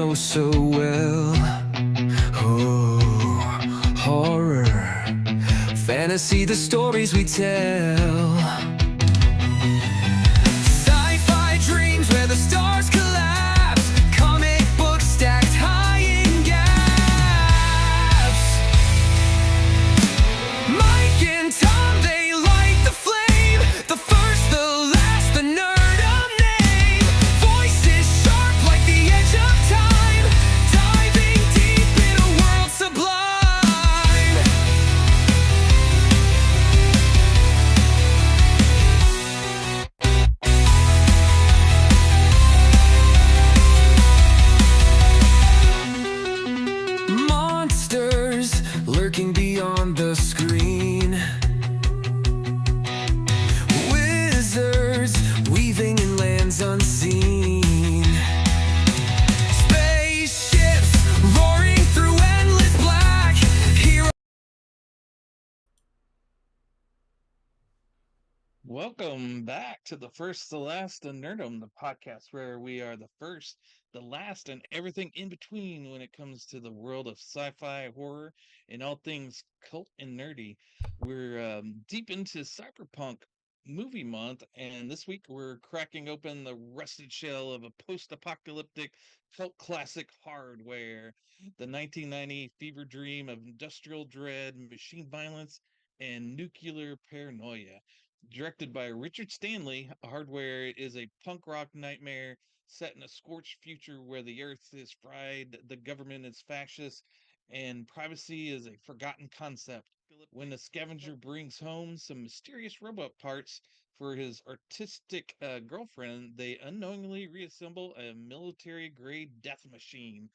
know so well. Oh, horror, fantasy, the stories we tell. Sci-fi dreams where the stars collapse. Comic books stacked high in gaps. Mike and Tom, they light the flame. The first, the last, the Nerdom name. Voices sharp like the edge of time. Diving deep in a world sublime. Monsters lurking beyond the screen. Wizards weaving in lands unseen. Spaceships roaring through endless black. Heroes. Welcome back to the First, the Last, and Nerdom, the podcast where we are the first, the last, and everything in between when it comes to the world of sci-fi, horror, and all things cult and nerdy. We're deep into CyberPunk movie month, and this week we're cracking open the rusted shell of a post-apocalyptic cult classic Hardware, the 1990 fever dream of industrial dread, machine violence, and nuclear paranoia. Directed by Richard Stanley, Hardware is a punk rock nightmare set in a scorched future where the earth is fried, the government is fascist, and privacy is a forgotten concept. When a scavenger brings home some mysterious robot parts for his artistic girlfriend, they unknowingly reassemble a military grade death machine,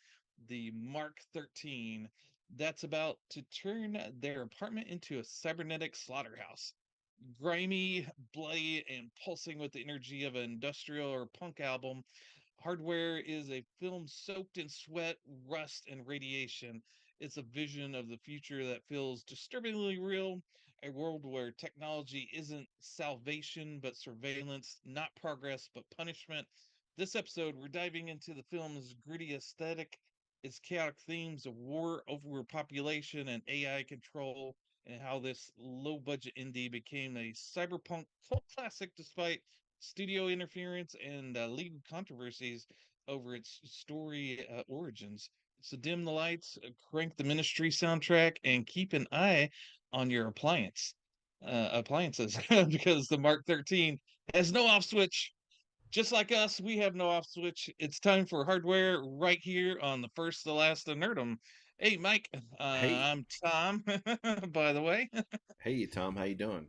the Mark 13, that's about to turn their apartment into a cybernetic slaughterhouse. Grimy, bloody, and pulsing with the energy of an industrial or punk album, Hardware is a film soaked in sweat, rust, and radiation. It's a vision of the future that feels disturbingly real, a world where technology isn't salvation but surveillance, not progress but punishment. This episode, we're diving into the film's gritty aesthetic, its chaotic themes of war, overpopulation, and AI control, and how this low budget indie became a cyberpunk cult classic despite studio interference and legal controversies over its story origins. So dim the lights, crank the Ministry soundtrack, and keep an eye on your appliances because the Mark 13 has no off switch. Just like us, we have no off switch. It's time for Hardware right here on the First, the Last, and Nerdum. Hey, Mike, Hey, I'm Tom, by the way. hey, Tom, how you doing?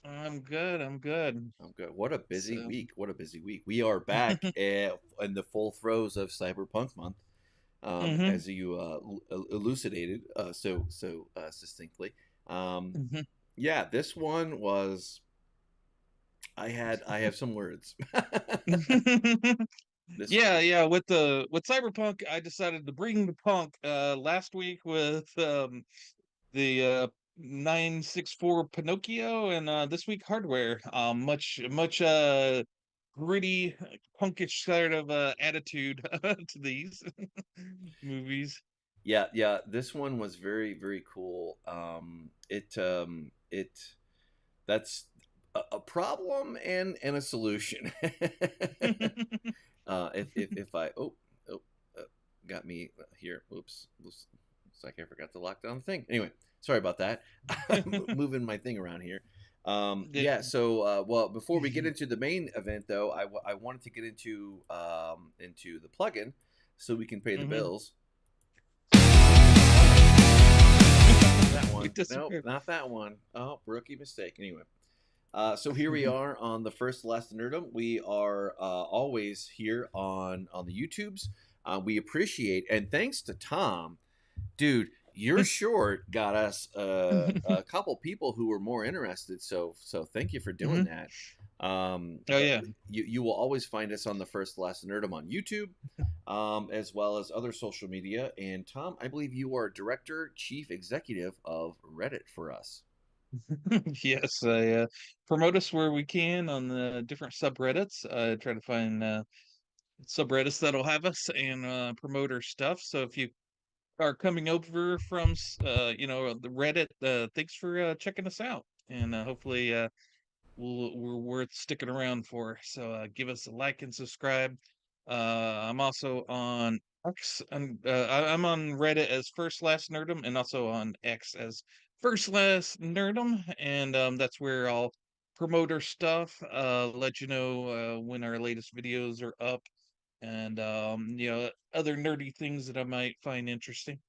I'm good. I'm good. I'm good. What a busy So, week! What a busy week. We are back in the full throes of Cyberpunk month, hmm as you elucidated so succinctly. Um, hmm yeah, this one was. I have some words. this yeah. With Cyberpunk, I decided to bring the punk last week with the 964 Pinocchio, and this week Hardware. Much gritty, punkish sort of attitude to these movies. yeah, this one was very cool. It that's a problem and a solution. If I oh got me here. Oops, looks like I forgot to lock down the thing. Anyway, sorry about that. I'm moving my thing around here. Yeah. So well, before we get into the main event, though, I wanted to get into the plugin so we can pay the hmm bills. That We one. Nope, disappeared. not that one. Oh, rookie mistake. Anyway. So here we are on the First Last Nerdom. We are always here on the YouTubes. We appreciate, and thanks to Tom, dude, your short got us a couple people who were more interested. So thank you for doing hmm that. Oh yeah. You will always find us on the First Last Nerdom on YouTube, as well as other social media. And Tom, I believe you are director, chief executive of Reddit for us. Yes, I promote us where we can on the different subreddits. Try to find subreddits that'll have us and promote our stuff. So if you are coming over from the Reddit, thanks for checking us out, and hopefully we're worth sticking around for. So give us a like and subscribe. I'm also on X, and I'm on Reddit as FirstLastNerdom, and also on X as FirstLastNerdom, and that's where I'll promote our stuff, let you know when our latest videos are up, and other nerdy things that I might find interesting.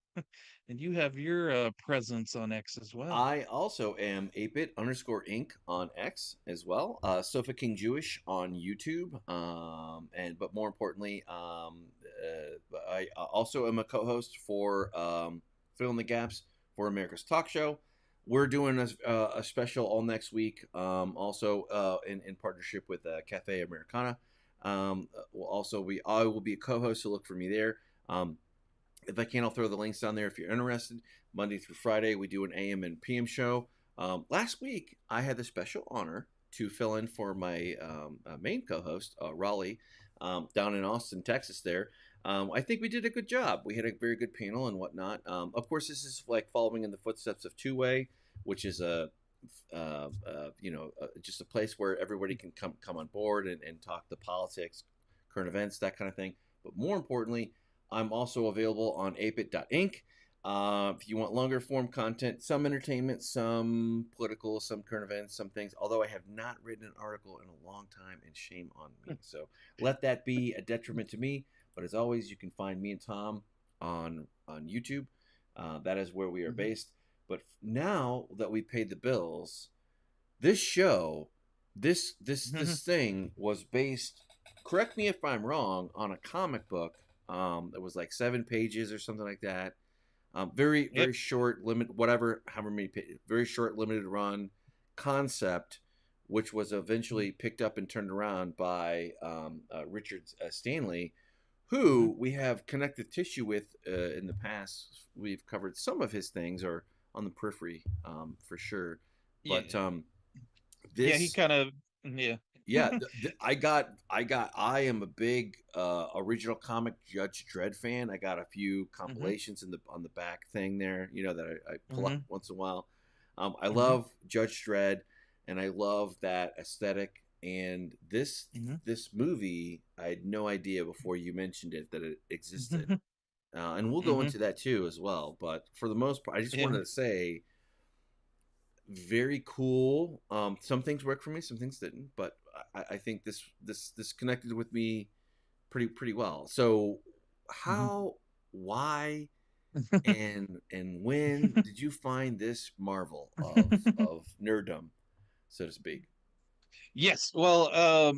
And you have your presence on X as well. I also am ApeIt_Ink on X as well. Sofa King Jewish on YouTube. But more importantly, I also am a co-host for Fill in the Gaps for America's Talk Show. We're doing a special all next week. Also in partnership with Cafe Americana. I will be a co-host, so look for me there. If I can, I'll throw the links down there if you're interested. Monday through Friday, we do an AM and PM show. Last week, I had the special honor to fill in for my main co-host, Raleigh, down in Austin, Texas there. I think we did a good job. We had a very good panel and whatnot. Of course, this is like following in the footsteps of Two Way, which is just a place where everybody can come on board and talk the politics, current events, that kind of thing. But more importantly, I'm also available on ApeIt.Ink. If you want longer form content, some entertainment, some political, some current events, some things. Although I have not written an article in a long time, and shame on me. So let that be a detriment to me. But as always, you can find me and Tom on YouTube. That is where we are based. But now that we paid the bills, this show, this thing was based. Correct me if I'm wrong. On a comic book. It was like 7 pages or something like that. Very short, however many very short, limited run concept, which was eventually picked up and turned around by Richard Stanley, who we have connective tissue with in the past. We've covered some of his things, or on the periphery, for sure. But he kind of yeah, I am a big original comic Judge Dredd fan. I got a few compilations on the back thing there, that I pull up once in a while. I love Judge Dredd, and I love that aesthetic. And this movie, I had no idea before you mentioned it that it existed. And we'll go into that too as well. But for the most part, I just wanted to say, very cool. Some things worked for me, some things didn't, but I think this connected with me pretty well. So how, why, and when did you find this marvel of nerddom, so to speak? Yes, well,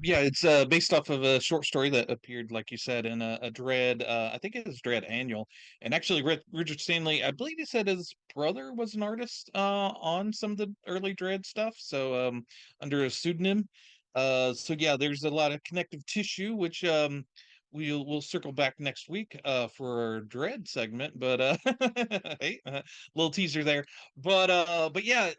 it's based off of a short story that appeared, like you said, in a Dread. I think it was Dread Annual, and actually, Richard Stanley, I believe he said his brother was an artist on some of the early Dread stuff, so under a pseudonym. So yeah, there's a lot of connective tissue, which we'll circle back next week for our Dread segment, but hey, little teaser there. But yeah,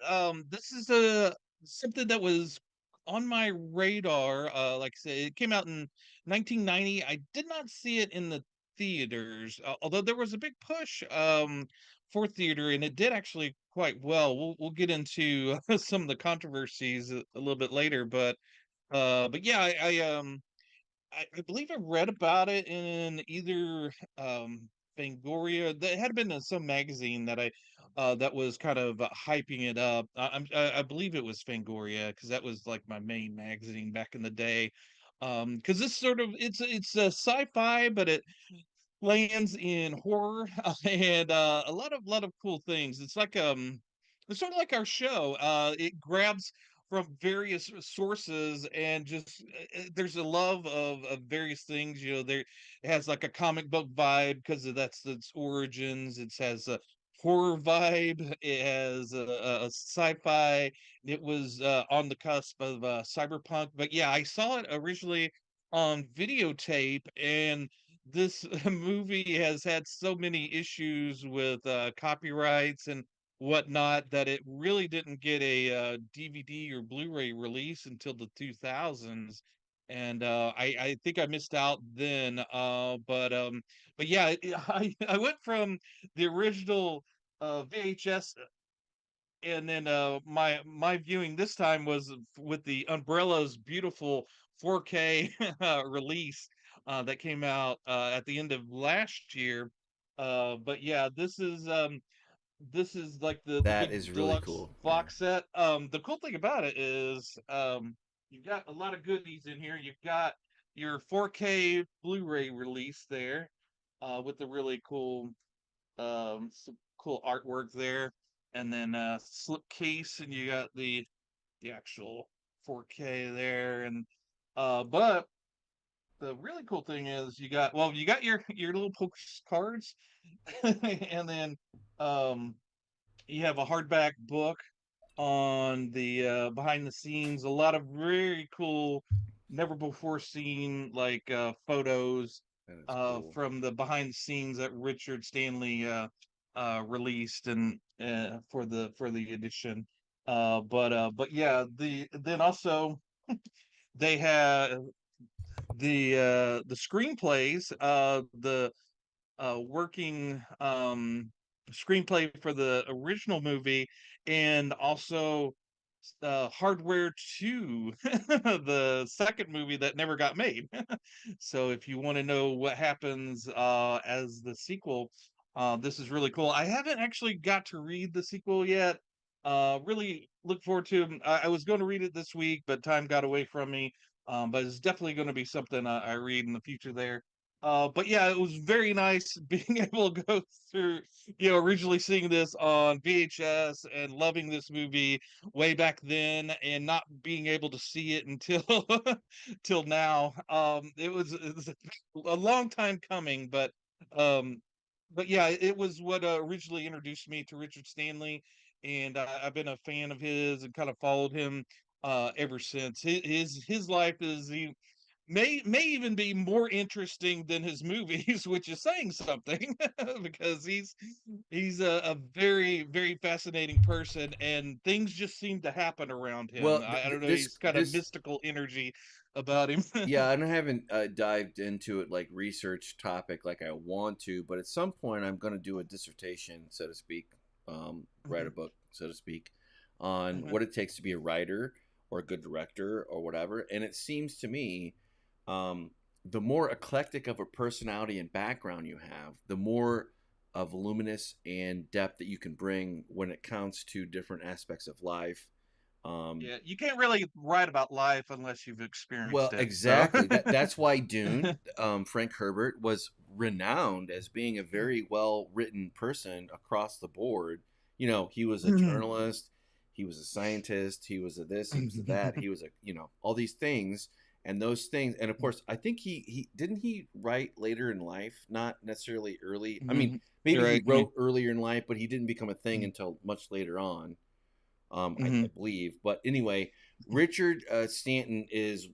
this is a something that was on my radar. Like I said, it came out in 1990. I did not see it in the theaters, although there was a big push for theater, and it did actually quite well. We'll get into some of the controversies a little bit later, but yeah, I believe I read about it in either Fangoria. That had been in some magazine that I that was kind of hyping it up. I believe it was Fangoria, because that was like my main magazine back in the day. Because this sort of it's a sci-fi, but it lands in horror and a lot of cool things. It's sort of like our show. It grabs from various sources, and just there's a love of various things. There it has like a comic book vibe because of that's its origins. It has a horror vibe. It has a sci-fi. It was on the cusp of cyberpunk. But yeah, I saw it originally on videotape, and this movie has had so many issues with copyrights and whatnot that it really didn't get a DVD or Blu-ray release until the 2000s. and I think I missed out then. But yeah, I went from the original VHS, and then my viewing this time was with the Umbrella's beautiful 4K release that came out at the end of last year. But yeah, this is like the That big is really deluxe cool. Yeah. box set. The cool thing about it is you've got a lot of goodies in here. You've got your 4K Blu-ray release there, with the really some cool artwork there, and then slip case, and you got the actual 4K there, and but the really cool thing is you got your little postcards, and then um you have a hardback book on the behind the scenes, a lot of very cool, never before seen like photos That is cool. from the behind the scenes that Richard Stanley released, and for the edition. But yeah, then also they have the screenplays, the working screenplay for the original movie, and also Hardware 2, the second movie that never got made. So if you want to know what happens as the sequel, this is really cool. I haven't actually got to read the sequel yet. Really look forward to it. I was going to read it this week, but time got away from me. But it's definitely going to be something I read in the future there. But yeah, it was very nice being able to go through, originally seeing this on VHS and loving this movie way back then, and not being able to see it until till now. It was a long time coming, um, but yeah, it was what originally introduced me to Richard Stanley, and I've been a fan of his and kind of followed him ever since. His life is may even be more interesting than his movies, which is saying something because he's a very very fascinating person, and things just seem to happen around him. Well, I don't know, this he's got a this mystical energy about him. yeah, and I haven't dived into it like research topic like I want to, but at some point I'm going to do a dissertation, so to speak, write a Mhm, book, so to speak, on mhm. what it takes to be a writer or a good director or whatever. And it seems to me, um, the more eclectic of a personality and background you have, the more voluminous and depth that you can bring when it counts to different aspects of life. Um, Yeah, you can't really write about life unless you've experienced Well, it. So exactly. That's why Dune, Frank Herbert, was renowned as being a very well written person across the board. You know, he was a journalist, he was a scientist, he was a this, he was a that, he was a all these things, and those things, and of course, I think he didn't he write later in life, not necessarily early. I mean, maybe You're he right. wrote earlier in life, but he didn't become a thing until much later on. I believe. But anyway, Richard Stanton is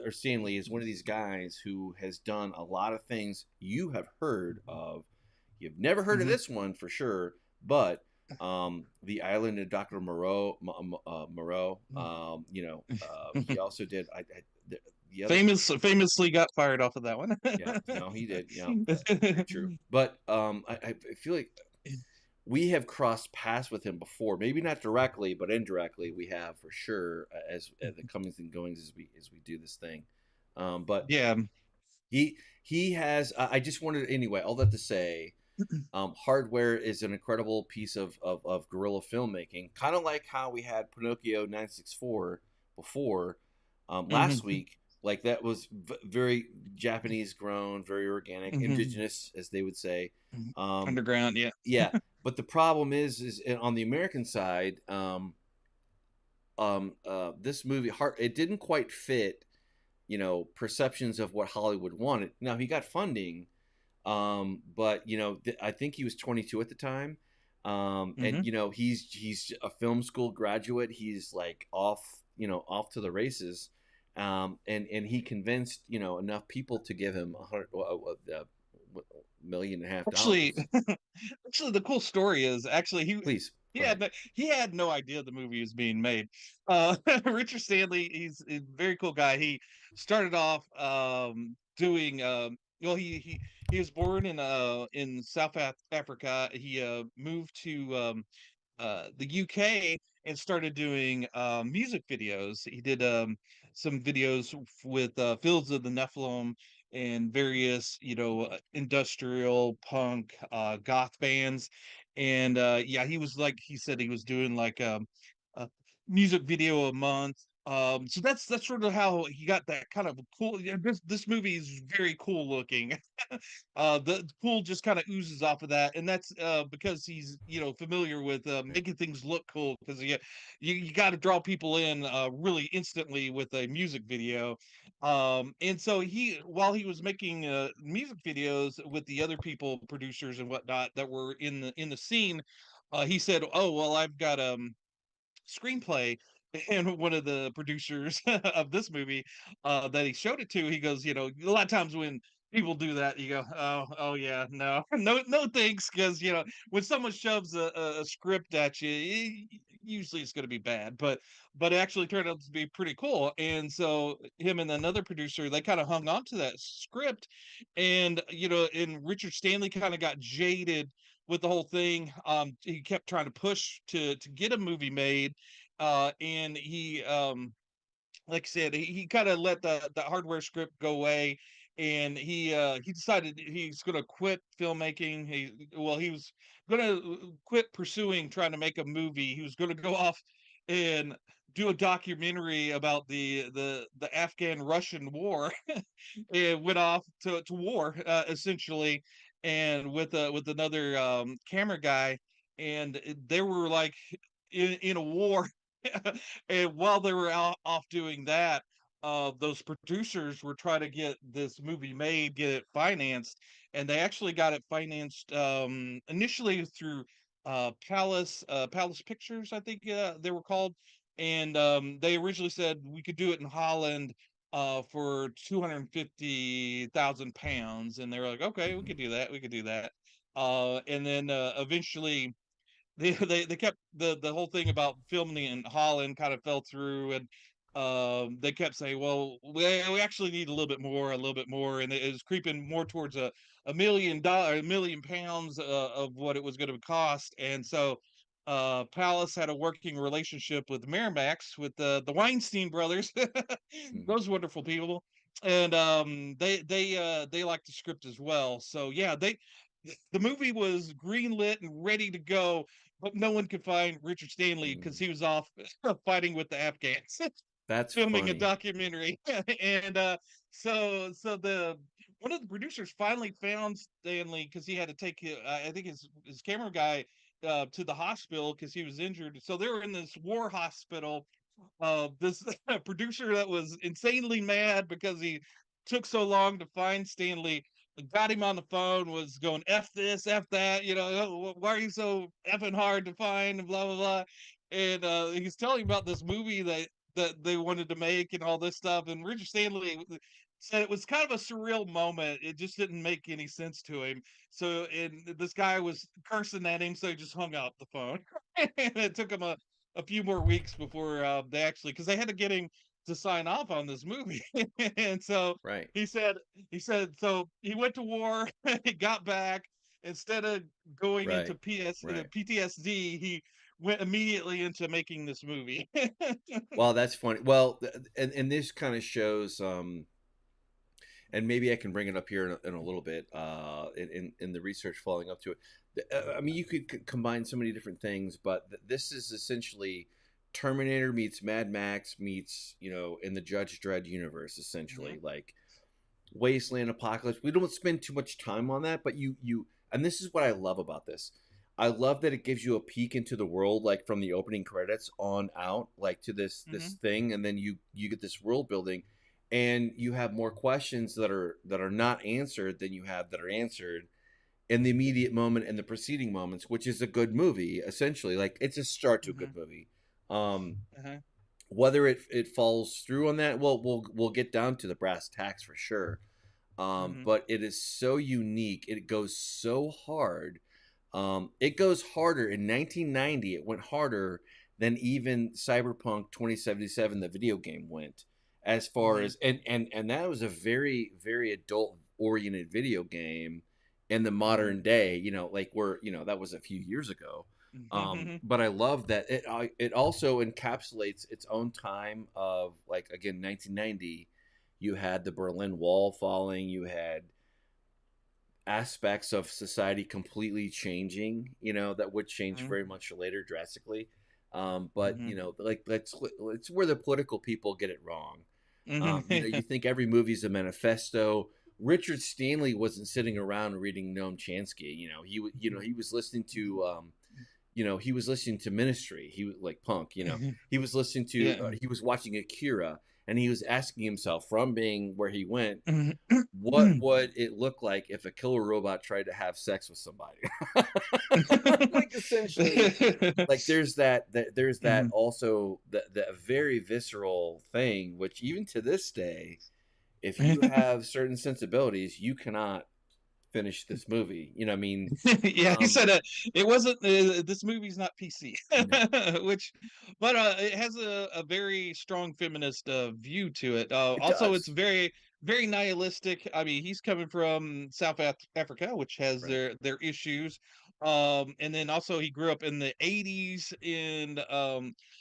or Stanley is one of these guys who has done a lot of things you have heard of. You've never heard of this one for sure, but the Island of Dr. Moreau. He also did. The other. Famously got fired off of that one. Yeah, no, he did. Yeah, very true. But I feel like we have crossed paths with him before, maybe not directly, but indirectly we have for sure, as the comings and goings as we do this thing. But Yeah. he has. I just wanted anyway. All that to say, Hardware is an incredible piece of guerrilla filmmaking, kind of like how we had Pinocchio 964 before last Mhm, week. Like that was very Japanese grown, very organic, mhm, indigenous, as they would say. mhm. Um, Underground, yeah. yeah, but the problem is on the American side, this movie, it didn't quite fit, perceptions of what Hollywood wanted. Now he got funding, but I think he was 22 at the time, and Mhm. he's a film school graduate. He's like off to the races, and he convinced enough people to give him $1.5 million. Actually, actually, the cool story is actually Please. Right. he had no idea the movie was being made. Richard Stanley, he's a very cool guy. He started off doing well he was born in South Africa. He moved to the UK and started doing music videos. He did some videos with Fields of the Nephilim and various, industrial punk, goth bands. And yeah, he was like he said he was doing like a music video a month. So that's sort of how he got that kind of cool. Yeah, this movie is very cool looking. The cool just kind of oozes off of that, and that's because he's familiar with making things look cool, because you got to draw people in really instantly with a music video. And so while he was making music videos with the other people, producers and whatnot that were in the scene, he said, "Oh well, I've got screenplay." And one of the producers of this movie that he showed it to, he goes, a lot of times when people do that, you go, oh yeah, no, no thanks, because when someone shoves a script at you, usually it's going to be bad, but it actually turned out to be pretty cool. And so him and another producer, they kind of hung on to that script, and and Richard Stanley kind of got jaded with the whole thing. He kept trying to push to get a movie made, and he like I said, he kind of let the hardware script go away, and he decided he's going to quit filmmaking. He was going to quit pursuing trying to make a movie. He was going to go off and do a documentary about the Afghan Russian war. It went off to war, essentially, and with another camera guy, and they were like in a war. And while they were off doing that, those producers were trying to get this movie made, get it financed, and they actually got it financed initially through Palace Pictures, I think they were called, and they originally said we could do it in Holland for 250,000 pounds, and they were like, okay, we Mhm. could do that, we could do that. And then eventually they kept the whole thing about filming in Holland kind of fell through, and they kept saying, well, we actually need a little bit more, and it was creeping more towards $1 million, £1 million of what it was going to cost. And so Palace had a working relationship with Miramax, with the Weinstein brothers, Mhm. those wonderful people, and they liked the script as well. So yeah, the movie was greenlit and ready to go, but no one could find Richard Stanley because Mhm. he was off fighting with the Afghans, That's filming a funny. documentary. And so the one of the producers finally found Stanley, because he had to take I think his camera guy to the hospital because he was injured. So they were in this war hospital. This producer that was insanely mad because he took so long to find Stanley, got him on the phone, was going F this, F that, "Oh, why are you so effing hard to find?" and blah blah blah. And he's telling about this movie that they wanted to make and all this stuff. And Richard Stanley said it was kind of a surreal moment. It just didn't make any sense to him. So, and this guy was cursing at him, so he just hung up the phone. And it took him a few more weeks before they actually, because they had to get him to sign off on this movie. And so Right. he said so he went to war. He got back, instead of going into Right. Right. PTSD, he went immediately into making this movie. Well, that's funny. Well, and this kind of shows, and maybe I can bring it up here in a little bit, in the research following up to it. I mean, you could combine so many different things, but this is essentially Terminator meets Mad Max meets, in the Judge Dredd universe, essentially. Mhm. Like Wasteland, Apocalypse. We don't spend too much time on that, but and this is what I love about this. I love that it gives you a peek into the world, like from the opening credits on out, like to this Mhm. thing, and then you get this world building, and you have more questions that are not answered than you have that are answered in the immediate moment and the preceding moments, which is a good movie. Essentially, like it's a start to a good Mhm. movie. Um, Uh-huh. whether it falls through on that, well, we'll get down to the brass tacks for sure. Mhm. But it is so unique. It goes so hard. It goes harder in 1990. It went harder than even Cyberpunk 2077, the video game, went. As far Mm-hmm. as and that was a very very adult oriented video game in the Mm-hmm. modern day. Like that was a few years ago. Mm-hmm. But I love that it also encapsulates its own time of, like, again, 1990. You had the Berlin Wall falling. You had aspects of society completely changing, that would change very much later drastically. But Mm-hmm. like, it's where the political people get it wrong. Mm-hmm. You think every movie's a manifesto. Richard Stanley wasn't sitting around reading Noam Chomsky. He was listening to he was listening to Ministry. He was like Punk. He was listening to Yeah. he was watching Akira, and he was asking himself, from being where he went, what Mm-hmm. would it look like if a killer robot tried to have sex with somebody? Like, essentially, like, there's that also, the very visceral thing, which even to this day, if you have certain sensibilities, you cannot finish this movie. You know what I mean? Yeah, he Um, said it wasn't this movie's not PC, no, which, but it has a very strong feminist view to it. it Also, it's does. very very nihilistic. I mean, he's coming from Africa, which has Right. their issues. And then also he grew up in the 80s in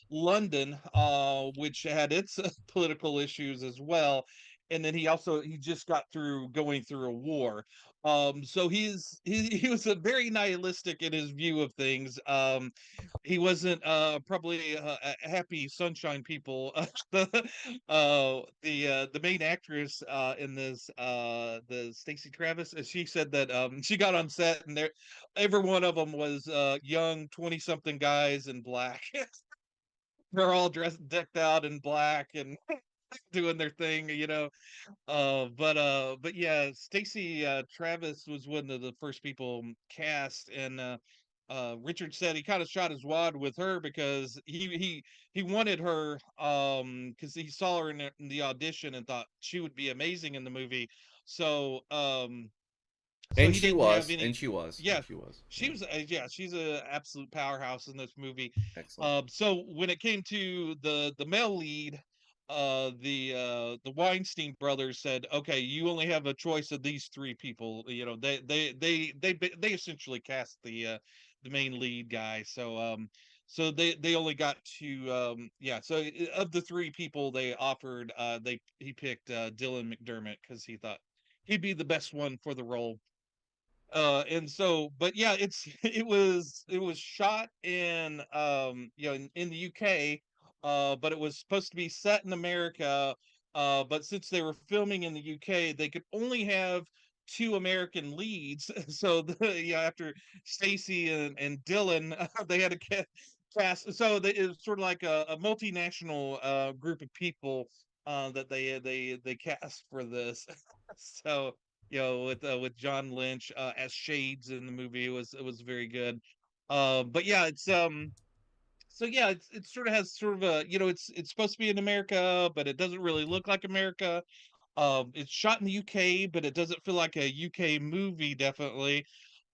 London, which had its political issues as well. And then he just got through going through a war. So he was a very nihilistic in his view of things. He wasn't probably a happy sunshine people. The main actress in this the Stacey Travis, she said that she got on set and every one of them was young 20 something guys in black. They're all dressed decked out in black and doing their thing. But yeah, Stacey Travis was one of the first people cast, and Richard said he kind of shot his wad with her because he wanted her because he saw her in the audition and thought she would be amazing in the movie. So so And he she didn't have was, any. and she was, Yeah, and she was. she Yeah. was yeah, she's a absolute powerhouse in this movie. Excellent. So when it came to the male lead, the Weinstein brothers said, okay, you only have a choice of these three people. They essentially cast the main lead guy. So they only got to yeah. So of the three people they offered, he picked Dylan McDermott because he thought he'd be the best one for the role. And so, but yeah, it was shot in in the UK, but it was supposed to be set in America. But since they were filming in the UK, they could only have two American leads. So after Stacy and Dylan, they had to cast. So it was sort of like a multinational group of people that they cast for this. So with John Lynch as Shades in the movie. It was very good. But yeah, it sort of has sort of a it's supposed to be in America, but it doesn't really look like America. It's shot in the UK, but it doesn't feel like a UK movie, definitely.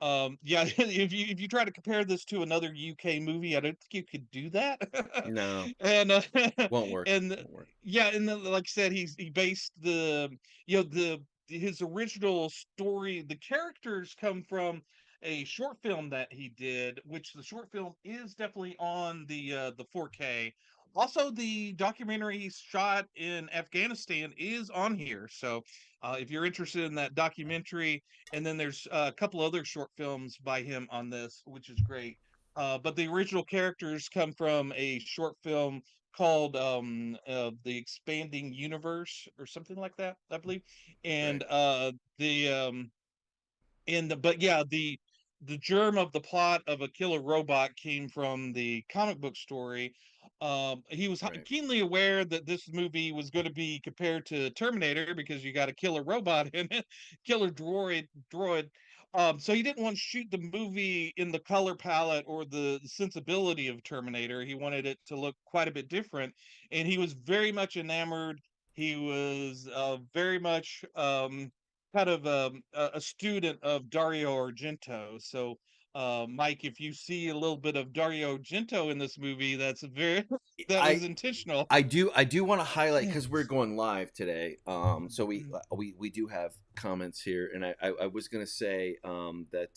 Yeah, if you try to compare this to another UK movie, I don't think you could do that. No, and won't work. and Won't work. yeah, and then, like I said, he based the his original story. The characters come from a short film that he did, which the short film is definitely on the 4K. Also, the documentary he shot in Afghanistan is on here. So, if you're interested in that documentary, and then there's a couple other short films by him on this, which is great. But the original characters come from a short film called The Expanding Universe or something like that, I believe. Right. And the but yeah, the germ of the plot of a killer robot came from the comic book story. He was Right. keenly aware that this movie was going to be compared to Terminator because you got a killer robot in it, killer droid. So he didn't want to shoot the movie in the color palette or the sensibility of Terminator. He wanted it to look quite a bit different, and he was very much enamored. He was very much kind of a student of Dario Argento. So Mike, if you see a little bit of Dario Argento in this movie, that's very that was I intentional. I do want to highlight because we're going live today. So Mhm. we do have comments here, and I was gonna say that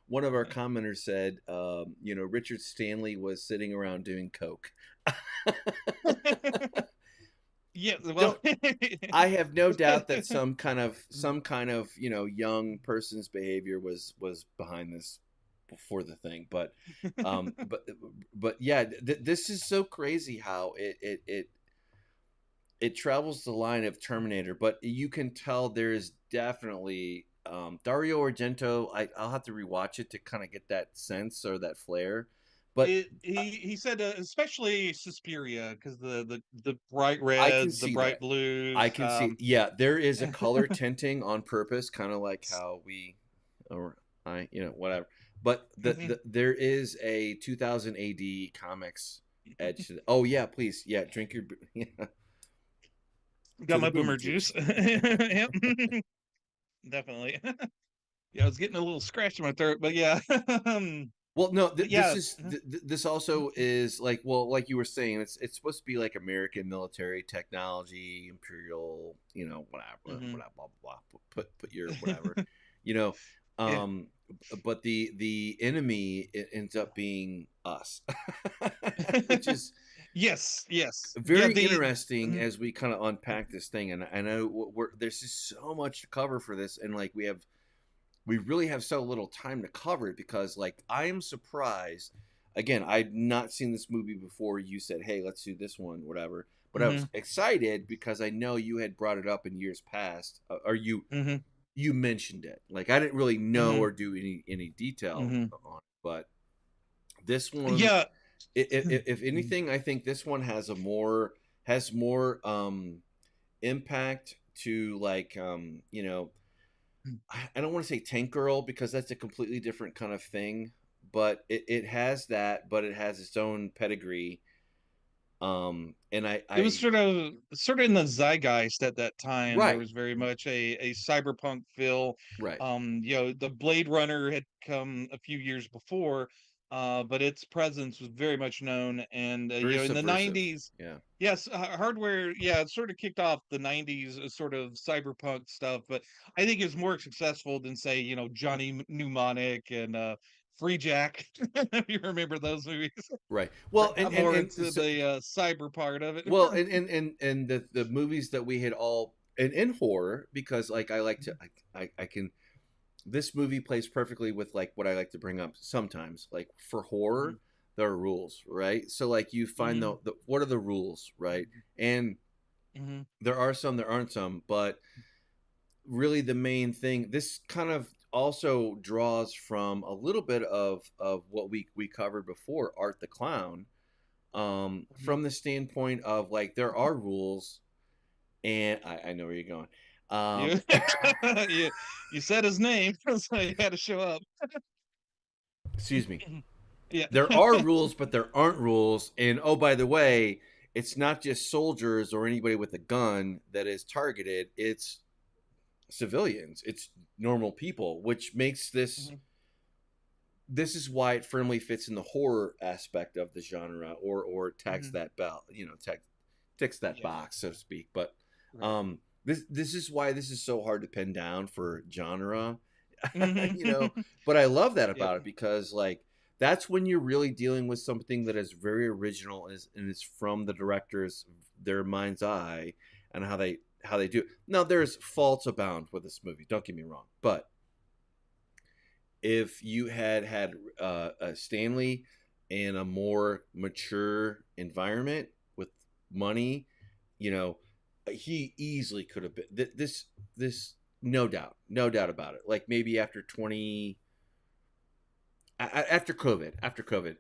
one of our commenters said, Richard Stanley was sitting around doing coke. Yeah, well, Don't I have no doubt that some kind of young person's behavior was behind this before the thing, um but but yeah, this is so crazy how it travels the line of Terminator, but you can tell there is definitely Dario Argento. I'll have to rewatch it to kind of get that sense or that flair, but he said especially Suspiria because the bright I can reds, the see bright that. I blues. can see, yeah, there is a color tinting on purpose, kind of like how we, or whatever. But there is a 2000 AD comics edge to oh yeah, please, yeah, drink your yeah, to Got the my boomer boomer juice. juice. Yep, definitely. Yeah, I was getting a little scratch in my throat, but yeah. Well, no, But yeah. this also is like, well, like you were saying, it's supposed to be like American military technology, imperial, whatever, Mhm. whatever, blah blah blah. Put your whatever, you know. Yeah. Um, but the enemy ends up being us, which is Yes, yes. Yeah, very the interesting mhm, as we kind of unpack this thing. And I know there's just so much to cover for this, and like we really have so little time to cover it because like I am surprised. Again, I'd not seen this movie before you said, hey, let's do this one, whatever, but I was mhm, excited because I know you had brought it up in years past, or mhm, you mentioned it. Like I didn't really know mhm, or do any detail mhm. on it, but this one, Yeah. if anything, I think this one has more impact to like I don't want to say Tank Girl because that's a completely different kind of thing, but it has that, but it has its own pedigree. And It was I sort of in the zeitgeist at that time. There right, was very much a cyberpunk feel. right, The Blade Runner had come a few years before, but its presence was very much known. And very in the subversive. '90s, Yeah, yes, hardware, yeah, it sort of kicked off the '90s sort of cyberpunk stuff. But I think it's more successful than say Johnny Mnemonic and Free Jack. If you remember those movies, right. that Well, got more into the cyber part of it. and the movies that we had all and in horror because like I like to I can this movie plays perfectly with like what I like to bring up sometimes. Like for horror, Mhm, there are rules, right? So like you find mhm, the what are the rules, right? And mhm, there are some, there aren't some, but really the main thing this kind of also draws from a little bit of what we covered before, Art the Clown, mhm. from the standpoint of like there are rules, and I know where you're going. You, you, you said his name, so you had to show up. Excuse me. Yeah. There are rules, but there aren't rules. And oh, by the way, it's not just soldiers or anybody with a gun that is targeted. It's civilians. It's normal people, which makes this. Mhm, This is why it firmly fits in the horror aspect of the genre, or tags mhm. that bell, ticks that Yeah. box, so to speak. But Right. this is why this is so hard to pin down for genre. Mhm. you know but I love that Yep. about it because like that's when you're really dealing with something that is very original, and is from the director's their mind's eye, and how they do it. Now there's faults abound with this movie, don't get me wrong, but if you had a Stanley in a more mature environment with money, you know, he easily could have been this, no doubt about it. Like maybe after 20 after COVID,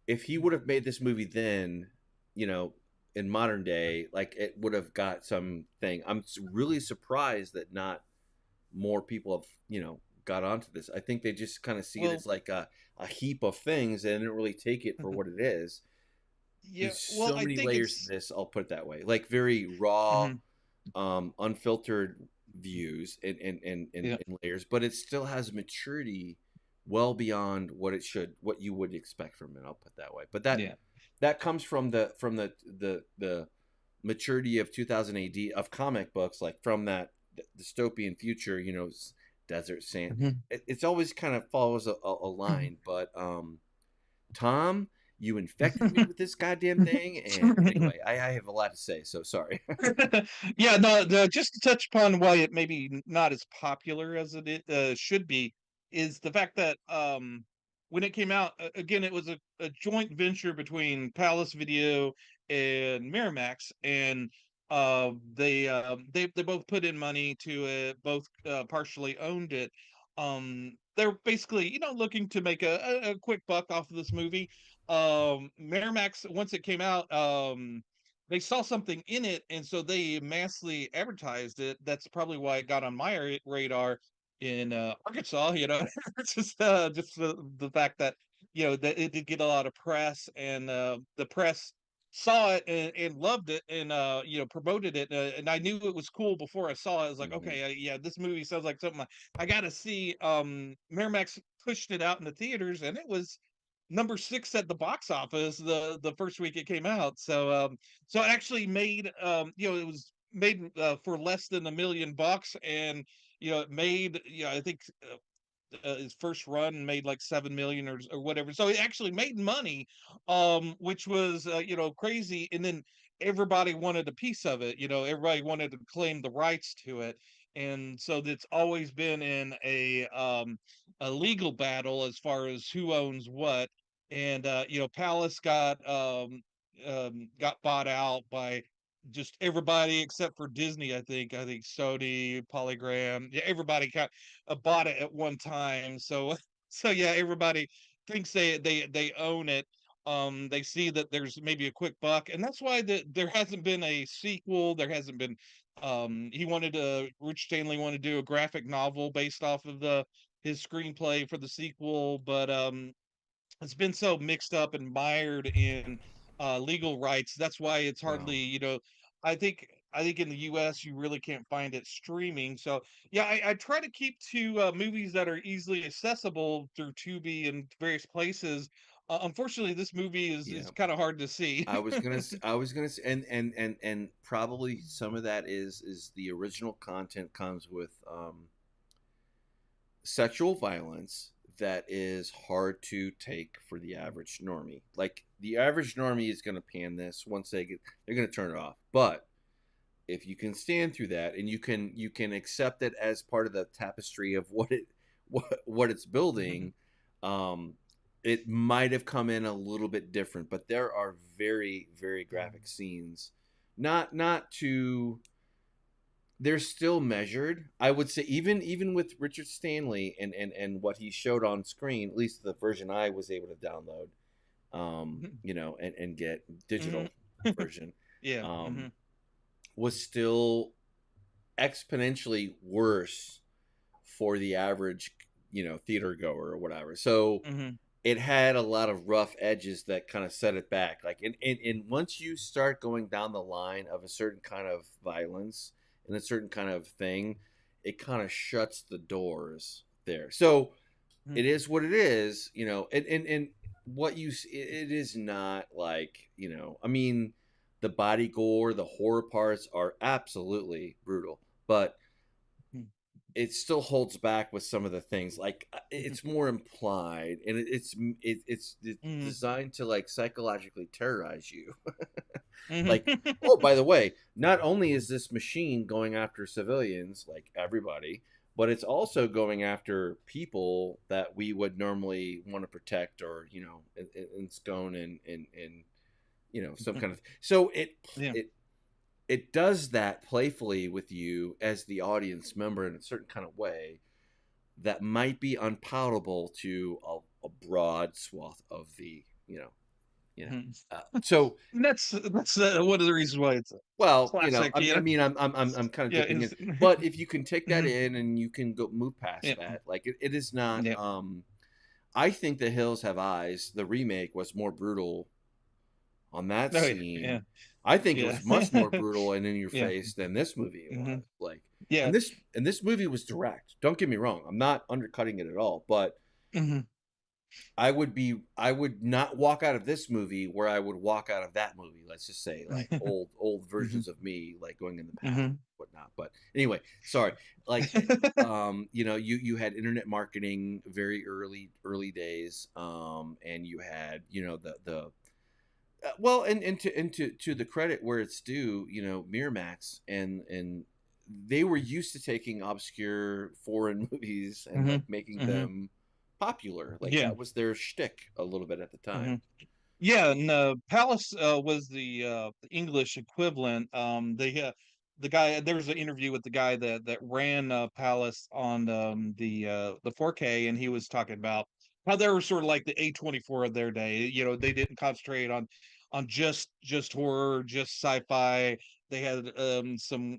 if he would have made this movie then, you know, in modern day, like it would have got something. I'm really surprised that not more people have got onto this. I think they just kind of see it Well, as like a heap of things and didn't really take it for what it is. yeah. There's Well, so I many think layers to it's. this. I'll put it that way, like very raw, Mhm, unfiltered views and yeah. layers, but it still has maturity well beyond what you would expect from it. I'll put it that way. But Yeah. that comes from the maturity of 2000 AD of comic books, like from that dystopian future, desert sand. Mhm. It's always kind of follows a line. But Tom, you infected me with this goddamn thing, and anyway, I have a lot to say, so sorry. Yeah, no, just to touch upon why it maybe not as popular as it should be, is the fact that when it came out, again, it was a joint venture between Palace Video and Miramax, and they both put in money to it, both partially owned it. They're basically, looking to make a quick buck off of this movie. Miramax, once it came out, they saw something in it, and so they massively advertised it. That's probably why it got on my radar in Arkansas. It's just the fact that that it did get a lot of press, and the press saw it and loved it, and promoted it, and I knew it was cool before I saw it. I was like, Mhm. okay, yeah, this movie sounds like something I gotta see. Miramax pushed it out in the theaters, and it was number 6 at the box office the first week it came out. So it actually made it was made for less than $1 million, and it made I think his first run made like 7 million or whatever. So it actually made money, which was crazy. And then everybody wanted a piece of it. Everybody wanted to claim the rights to it. And so it's always been in a legal battle as far as who owns what. And Palace got bought out by just everybody except for Disney. I think Sony, Polygram, yeah, everybody bought it at one time. So so yeah, everybody thinks they own it. They see that there's maybe a quick buck, and that's why there hasn't been a sequel. There hasn't been. Rich Stanley wanted to do a graphic novel based off of the his screenplay for the sequel, but it's been so mixed up and mired in legal rights. That's why it's Wow. hardly, I think in the US you really can't find it streaming. So yeah, I try to keep to movies that are easily accessible through Tubi and various places. Unfortunately, this movie is Yeah. is kind of hard to see. I was gonna say, and probably some of that is the original content comes with sexual violence that is hard to take for the average normie. Like the average normie is gonna pan this once they're gonna turn it off. But if you can stand through that and you can accept it as part of the tapestry of what it's building, it might have come in a little bit different. But there are very, very graphic scenes. Not to They're still measured. I would say even with Richard Stanley and what he showed on screen, at least the version I was able to download, and get digital version, Yeah. um, was still exponentially worse for the average, theater goer or whatever. So it had a lot of rough edges that kind of set it back. Like, and once you start going down the line of a certain kind of violence and a certain kind of thing, it kind of shuts the doors there. So it is what it is, and it is not like, I mean, the body gore, the horror parts are absolutely brutal, but it still holds back with some of the things. Like it's more implied, and it's designed to like psychologically terrorize you. Like, oh, by the way, not only is this machine going after civilians, like everybody, but it's also going after people that we would normally want to protect, or and scone and some kind of. So Yeah. it does that playfully with you as the audience member in a certain kind of way that might be unpalatable to a broad swath of the so And that's one of the reasons why it's a well, classic. I'm kind of Yeah. dipping in, but if you can take that Mhm. in and you can go move past Yeah. that, like it is not. Yeah. I think The Hills Have Eyes, the remake, was more brutal on that Oh, yeah. scene. I think it Yeah. was much more brutal and in your Yeah. face than this movie was. Like, Yeah. and this movie was direct. Don't get me wrong. I'm not undercutting it at all, but Hmm. I would not walk out of this movie where I would walk out of that movie. Let's just say like old Hmm. versions of me, like going in the past, Hmm. whatnot. But anyway, sorry. Like, you know, you had internet marketing very early days, and you had, you know, the well, and to the credit where it's due, you know, Miramax and they were used to taking obscure foreign movies and Hmm. like making Hmm. them popular. Like Yeah. that was their shtick a little bit at the Hmm. time. Yeah, and Palace was the English equivalent. The guy, there was an interview with the guy that ran Palace on the 4K, and he was talking about how they were sort of like the A24 of their day. You know, they didn't concentrate on just horror, just sci-fi. They had some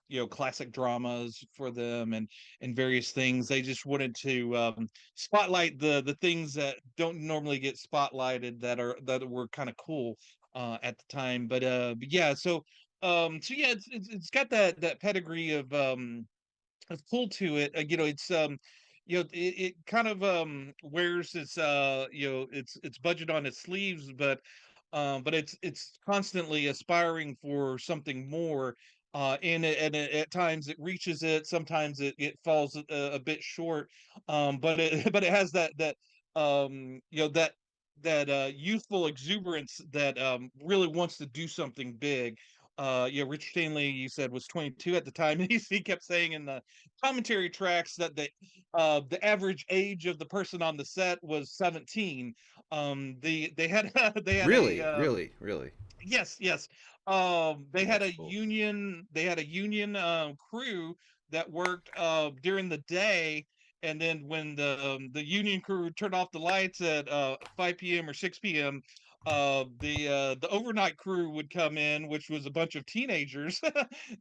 you know classic dramas for them and various things. They just wanted to spotlight the things that don't normally get spotlighted that were kind of cool at the time. But yeah, so yeah, it's got that pedigree of pull to it. You know, it's you know, it kind of wears its you know, its budget on its sleeves, but it's constantly aspiring for something more. At times it reaches it, sometimes it falls a bit short. But it but it has that you know that youthful exuberance that really wants to do something big. Yeah, Rich Stanley, you said, was 22 at the time. He kept saying in the commentary tracks that the average age of the person on the set was 17. They had they had a Really. yes, yes. They had That's a cool. union. They had a union crew that worked during the day, and then when the union crew turned off the lights at 5 p.m. or 6 p.m., the overnight crew would come in, which was a bunch of teenagers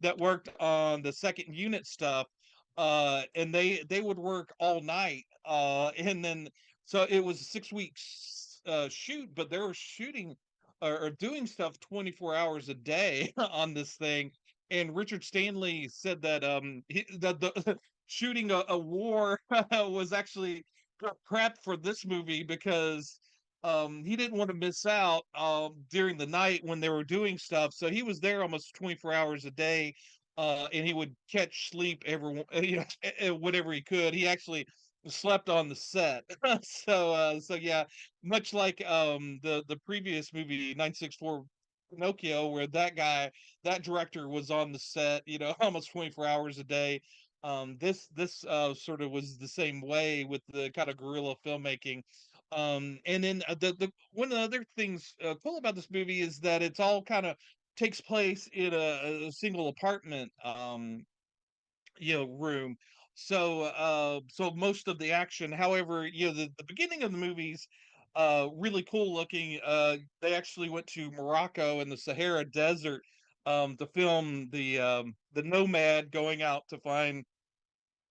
that worked on the second unit stuff, and they would work all night, and then so it was a 6 weeks shoot, but they were shooting or doing stuff 24 hours a day on this thing. And Richard Stanley said that the shooting a war was actually crap for this movie because he didn't want to miss out during the night when they were doing stuff. So he was there almost 24 hours a day. And he would catch sleep every you know, whatever he could. He actually slept on the set. So yeah, much like the previous movie 964 Pinocchio, where that director was on the set, you know, almost 24 hours a day. This sort of was the same way with the kind of guerrilla filmmaking. And then the one of the other things cool about this movie is that it's all kind of takes place in a single apartment you know room. So most of the action, however, you know, the beginning of the movies really cool looking. They actually went to Morocco in the Sahara Desert to film the nomad going out to find,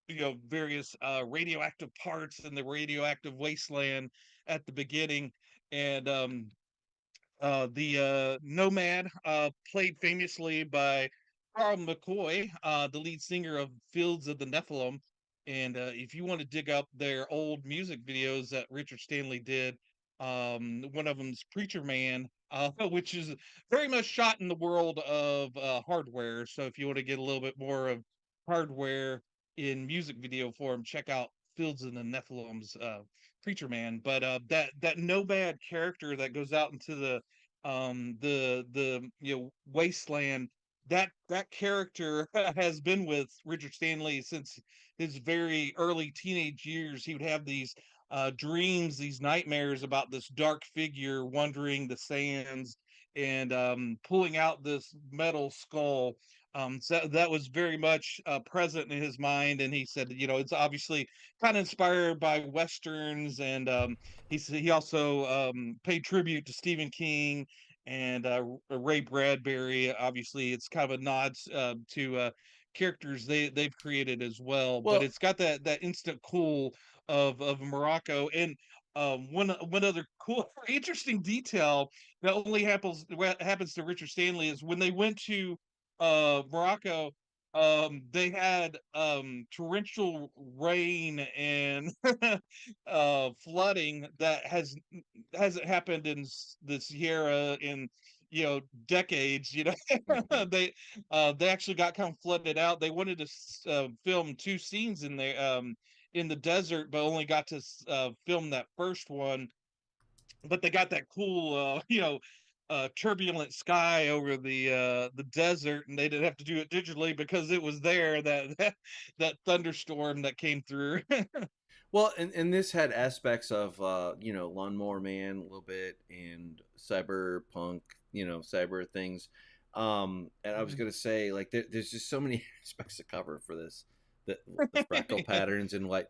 you know, various radioactive parts in the radioactive wasteland at the beginning. And the Nomad, played famously by Carl McCoy, the lead singer of Fields of the Nephilim. And if you want to dig up their old music videos that Richard Stanley did, one of them's Preacher Man, which is very much shot in the world of hardware. So if you want to get a little bit more of hardware in music video form, check out Fields of the Nephilim's Preacher Man. But that Nomad character that goes out into the you know wasteland, that character has been with Richard Stanley since his very early teenage years. He would have these dreams, these nightmares about this dark figure wandering the sands and pulling out this metal skull. So that was very much present in his mind, and he said, you know, it's obviously kind of inspired by westerns, and he also paid tribute to Stephen King and Ray Bradbury. Obviously, it's kind of a nod to characters they've created as well. But Well, it's got that instant cool of Morocco. And one other cool, interesting detail that only happens to Richard Stanley is when they went to Morocco. they had torrential rain and flooding that hasn't happened in the Sierra in decades. Mhm. They actually got kind of flooded out. They wanted to film two scenes in the desert, but only got to film that first one. But they got that cool turbulent sky over the desert, and they didn't have to do it digitally because it was there, that thunderstorm that came through. Well, and this had aspects of Lawnmower Man a little bit and cyberpunk, cyber things. And I was Mhm. gonna say like there's just so many aspects to cover for this, the fractal Yeah. patterns and like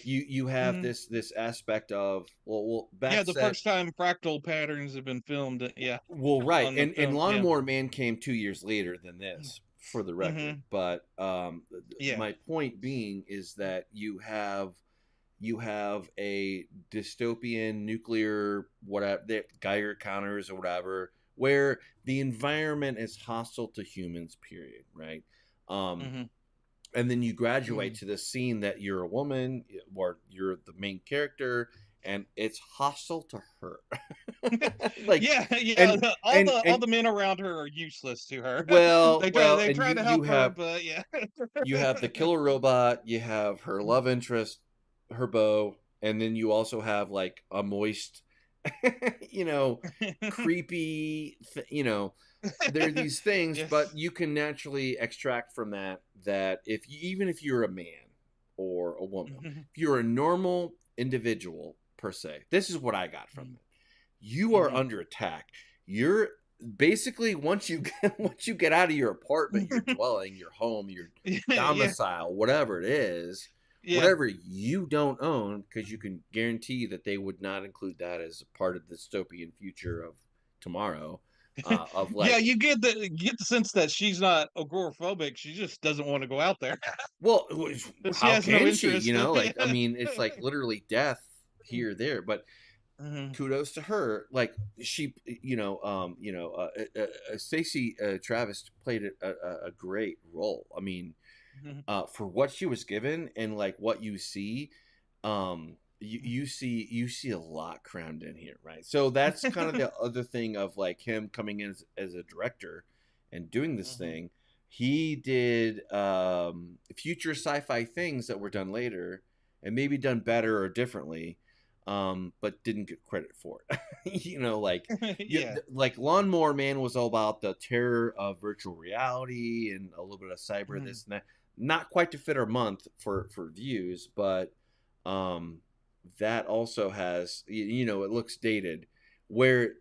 you have Mhm. this aspect of well Yeah, back the set. first time fractal patterns have been filmed, yeah, Well, right, on the and film, yeah. Lawnmower Man came 2 years later than this, for the record. Hmm. But Yeah. my point being is that you have a dystopian nuclear whatever Geiger counters or whatever, where the environment is hostile to humans. Period. Right. Um, Hmm. and then you graduate Hmm. to the scene that you're a woman or you're the main character, and it's hostile to her. like, Yeah, yeah. and All and the men around her are useless to her. well, They and try to you help her, have but yeah. the killer robot, you have her love interest, her beau, and then you also have like a moist, you know, creepy, there are these things, but Yes. you can naturally extract from that if you, even if you're a man or a woman, Mhm. if you're a normal individual per se, this is what I got from Mhm. it. You are Mhm. under attack. You're basically once you get once you get out of your apartment, your dwelling, your home, your Yeah, domicile, whatever it is, yeah. whatever you don't own, because you can guarantee that they would not include that as a part of the dystopian future of tomorrow. Of Yeah, like, you get the sense that she's not agoraphobic. She just doesn't want to go out there. well, That she how has no can she? interest. Like, I Yeah. mean, it's like literally death here, there, but Mhm. kudos to her. Like she, Stacey Travis played a great role. I mean, Mhm. for what she was given and like what you see, you see a lot crammed in here, right? So that's kind of the other thing of like him coming in as a director and doing this Mhm. thing. He did future sci-fi things that were done later and maybe done better or differently, but didn't get credit for it. Like Yeah. like Lawnmower Man was all about the terror of virtual reality and a little bit of cyber Mhm. this and that. Not quite to fit our month for views, but um, that also has it looks dated. Where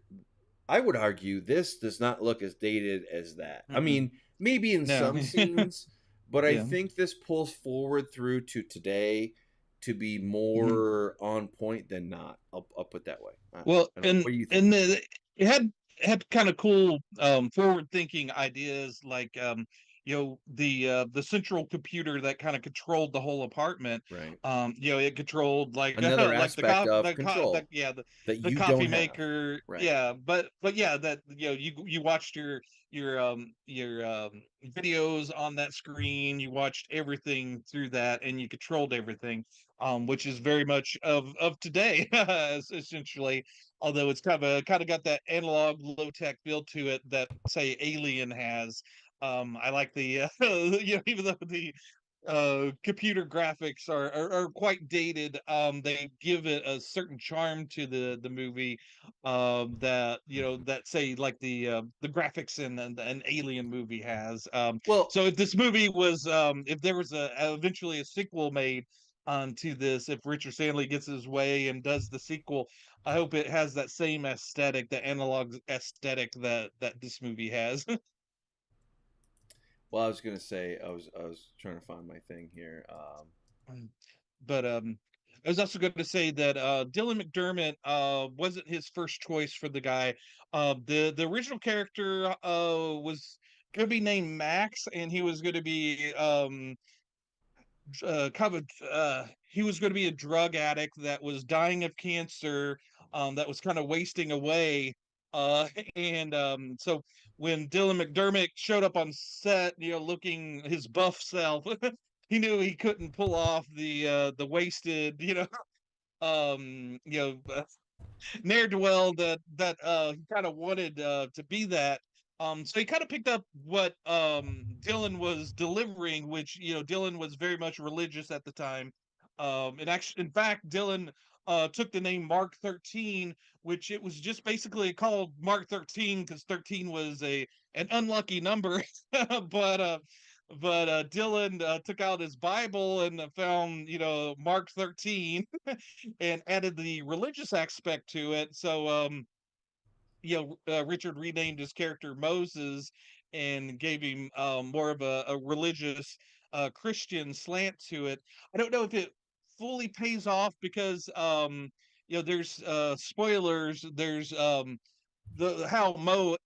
I would argue this does not look as dated as that. I Mm-mm. mean, maybe in No. some scenes, but I Yeah. think this pulls forward through to today to be Mhm. more on point than not. I'll put that way. Well, I don't know. What do you think? and it had kind of cool forward thinking ideas, like the central computer that kind of controlled the whole apartment. Right. It controlled like Another like aspect of the control yeah that the you coffee don't have. maker. Right. Yeah, but yeah, that you watched your videos on that screen. You watched everything through that, and you controlled everything, which is very much of today, essentially. Although it's kind of got that analog low tech feel to it that say Alien has. I like the even though the computer graphics are quite dated, they give it a certain charm to the movie, that that say like the graphics in an Alien movie has. Well, So if this movie was if there was eventually a sequel made to this, if Richard Stanley gets his way and does the sequel, I hope it has that same aesthetic, the analog aesthetic that this movie has. I was gonna say I was trying to find my thing here. But I was also going to say that Dylan McDermott wasn't his first choice for the guy. The original character was going to be named Max, and he was going to be kind of he was going to be a drug addict that was dying of cancer, that was kind of wasting away. Uh, and so when Dylan McDermott showed up on set, looking his buff self, he knew he couldn't pull off the wasted, ne'er do well that he kind of wanted to be that. So he kind of picked up what Dylan was delivering, which Dylan was very much religious at the time. And actually, in fact, Dylan took the name Mark 13, which it was just basically called Mark 13 because 13 was a an unlucky number, but Dylan took out his Bible and found Mark 13 and added the religious aspect to it. So, Richard renamed his character Moses and gave him more of a religious Christian slant to it. I don't know if it fully pays off because, there's spoilers. There's the how Mo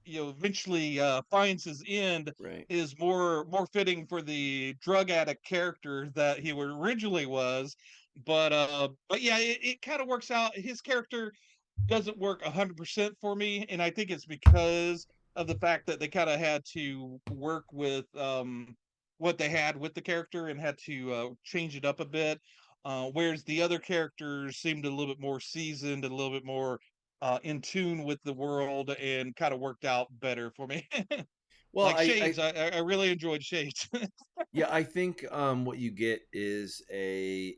eventually finds his end Right. is more fitting for the drug addict character that he originally was. But yeah, it kind of works out. His character doesn't work 100% for me, and I think it's because of the fact that they kind of had to work with what they had with the character and had to change it up a bit. Whereas the other characters seemed a little bit more seasoned and a little bit more in tune with the world and kind of worked out better for me. Well, Like Shades, I really enjoyed Shades. yeah, I think what you get is a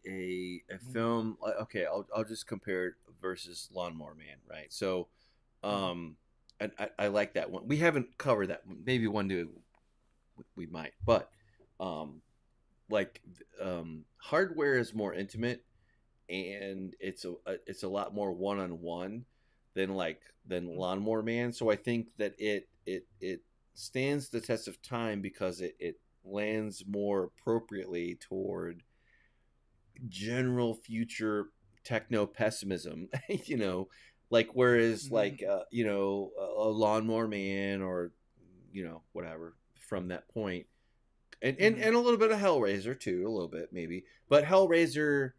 film. Okay, I'll just compare it versus Lawnmower Man, right? So, and I like that one. We haven't covered that one. Maybe one day we might, but um, like Hardware is more intimate, and it's a lot more one on one than Lawnmower Man. So I think that it stands the test of time because it lands more appropriately toward general future techno pessimism. Like whereas like a Lawnmower Man or whatever from that point, and a little bit of Hellraiser too, a little bit maybe, but Hellraiser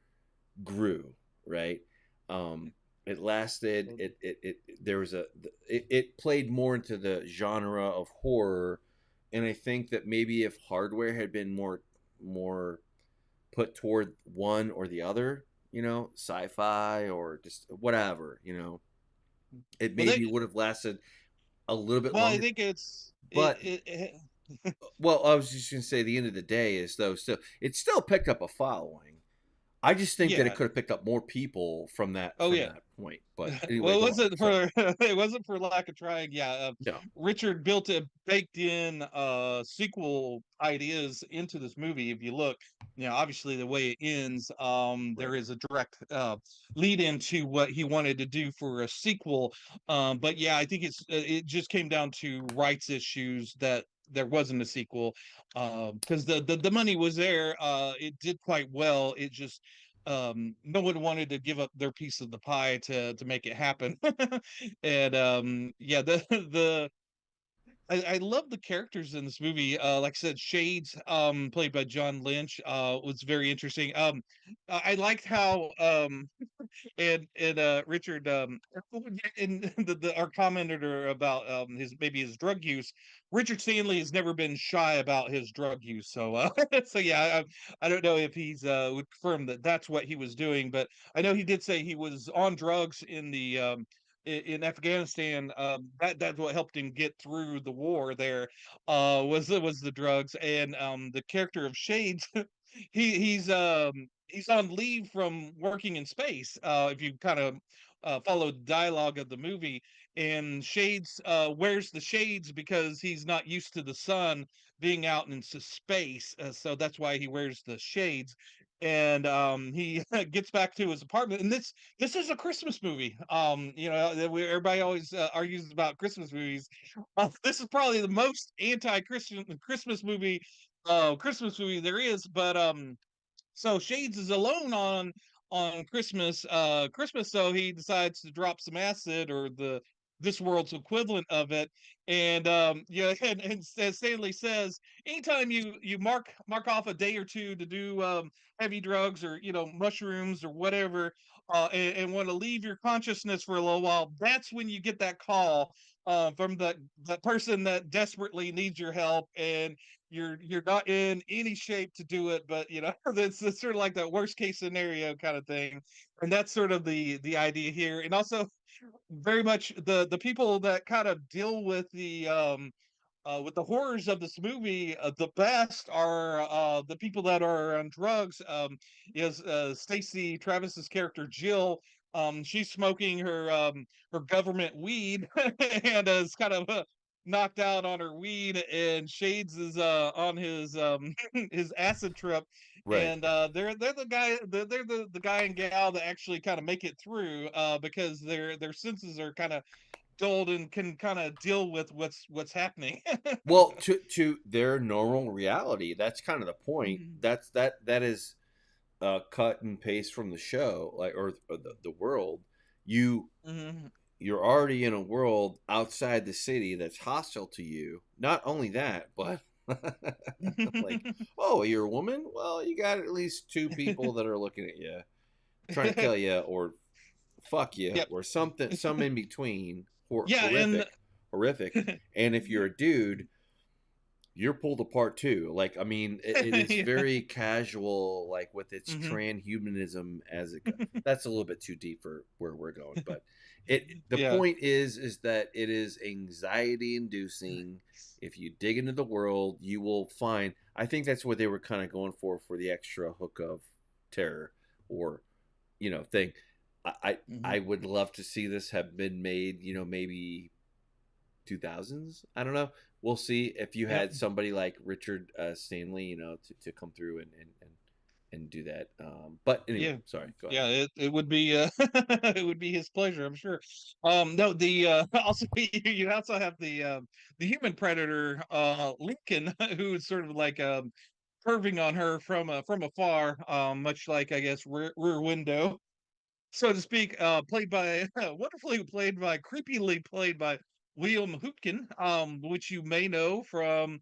grew, right. It lasted, it there was it played more into the genre of horror, and I think that maybe if Hardware had been more put toward one or the other, sci-fi or just whatever, it Well, maybe would have lasted a little bit I longer. think it's But it well, I was just gonna say the end of the day is though still it still picked up a following. I just think that it yeah. could have picked up more people Oh from yeah. that point. But anyway, Well, it go on. wasn't Sorry. for it wasn't for lack of trying. Yeah, No. Richard built a baked in sequel ideas into this movie. If you look, obviously the way it ends, Right. there is a direct lead into what he wanted to do for a sequel. But yeah, I think it just came down to rights issues that there wasn't a sequel because the money was there. It did quite well. It just no one wanted to give up their piece of the pie to make it happen. And yeah, the I love the characters in this movie. Like I said, Shades, played by John Lynch, was very interesting. I liked how and Richard and our commenter about his drug use. Richard Stanley has never been shy about his drug use, so so yeah, I don't know if he's would confirm that that's what he was doing, but I know he did say he was on drugs in the in Afghanistan. That's what helped him get through the war there. Was the drugs, and the character of Shades. He's on leave from working in space. If you kind of follow the dialogue of the movie, and Shades wears the shades because he's not used to the sun being out into space, so that's why he wears the shades. And he gets back to his apartment, and this is a Christmas movie. Everybody always argues about Christmas movies. This is probably the most anti-Christian Christmas movie there is, but so Shades is alone on Christmas, so he decides to drop some acid or the this world's equivalent of it. And yeah, and as Stanley says, anytime you mark off a day or two to do heavy drugs or mushrooms or whatever, and want to leave your consciousness for a little while, that's when you get that call from the person that desperately needs your help, and you're not in any shape to do it, but it's sort of like that worst case scenario kind of thing, and that's sort of the idea here, and also very much the people that kind of deal with the horrors of this movie, the best are the people that are on drugs. Is Stacy Travis's character Jill? She's smoking her government weed and is kind of knocked out on her weed, and Shades is on his his acid trip, Right. and they're the guy they're the guy and gal that actually kind of make it through because their senses are kind of dulled and can kind of deal with what's happening. Well, to their normal reality, that's kind of the point. Mhm. That is cut and paste from the show, like or the world. You Mhm. you're already in a world outside the city that's hostile to you. Not only that, but like, oh, you're a woman. Well, you got at least two people that are looking at you, trying to kill you, or fuck you, Yep. or something, some in between. Yeah, and Horrific. And if you're a dude, you're pulled apart too. Like, I mean, it is yeah. very casual, like with its Mhm. transhumanism as it. That's a little bit too deep for where we're going, but the Yeah. point is that it is anxiety inducing. If you dig into the world, you will find. I think that's what they were kind of going for the extra hook of terror, or thing. I Mhm. would love to see this have been made, maybe 2000s. I don't know. We'll see if you Yep. had somebody like Richard Stanley, to come through and do that. But anyway, Yeah. sorry. Go ahead. Yeah, it would be it would be his pleasure, I'm sure. No, the also you also have the human predator Lincoln who's sort of like curving on her from afar, much like I guess Rear Window, so to speak, played by wonderfully played by creepily played by William Hootkin, which you may know from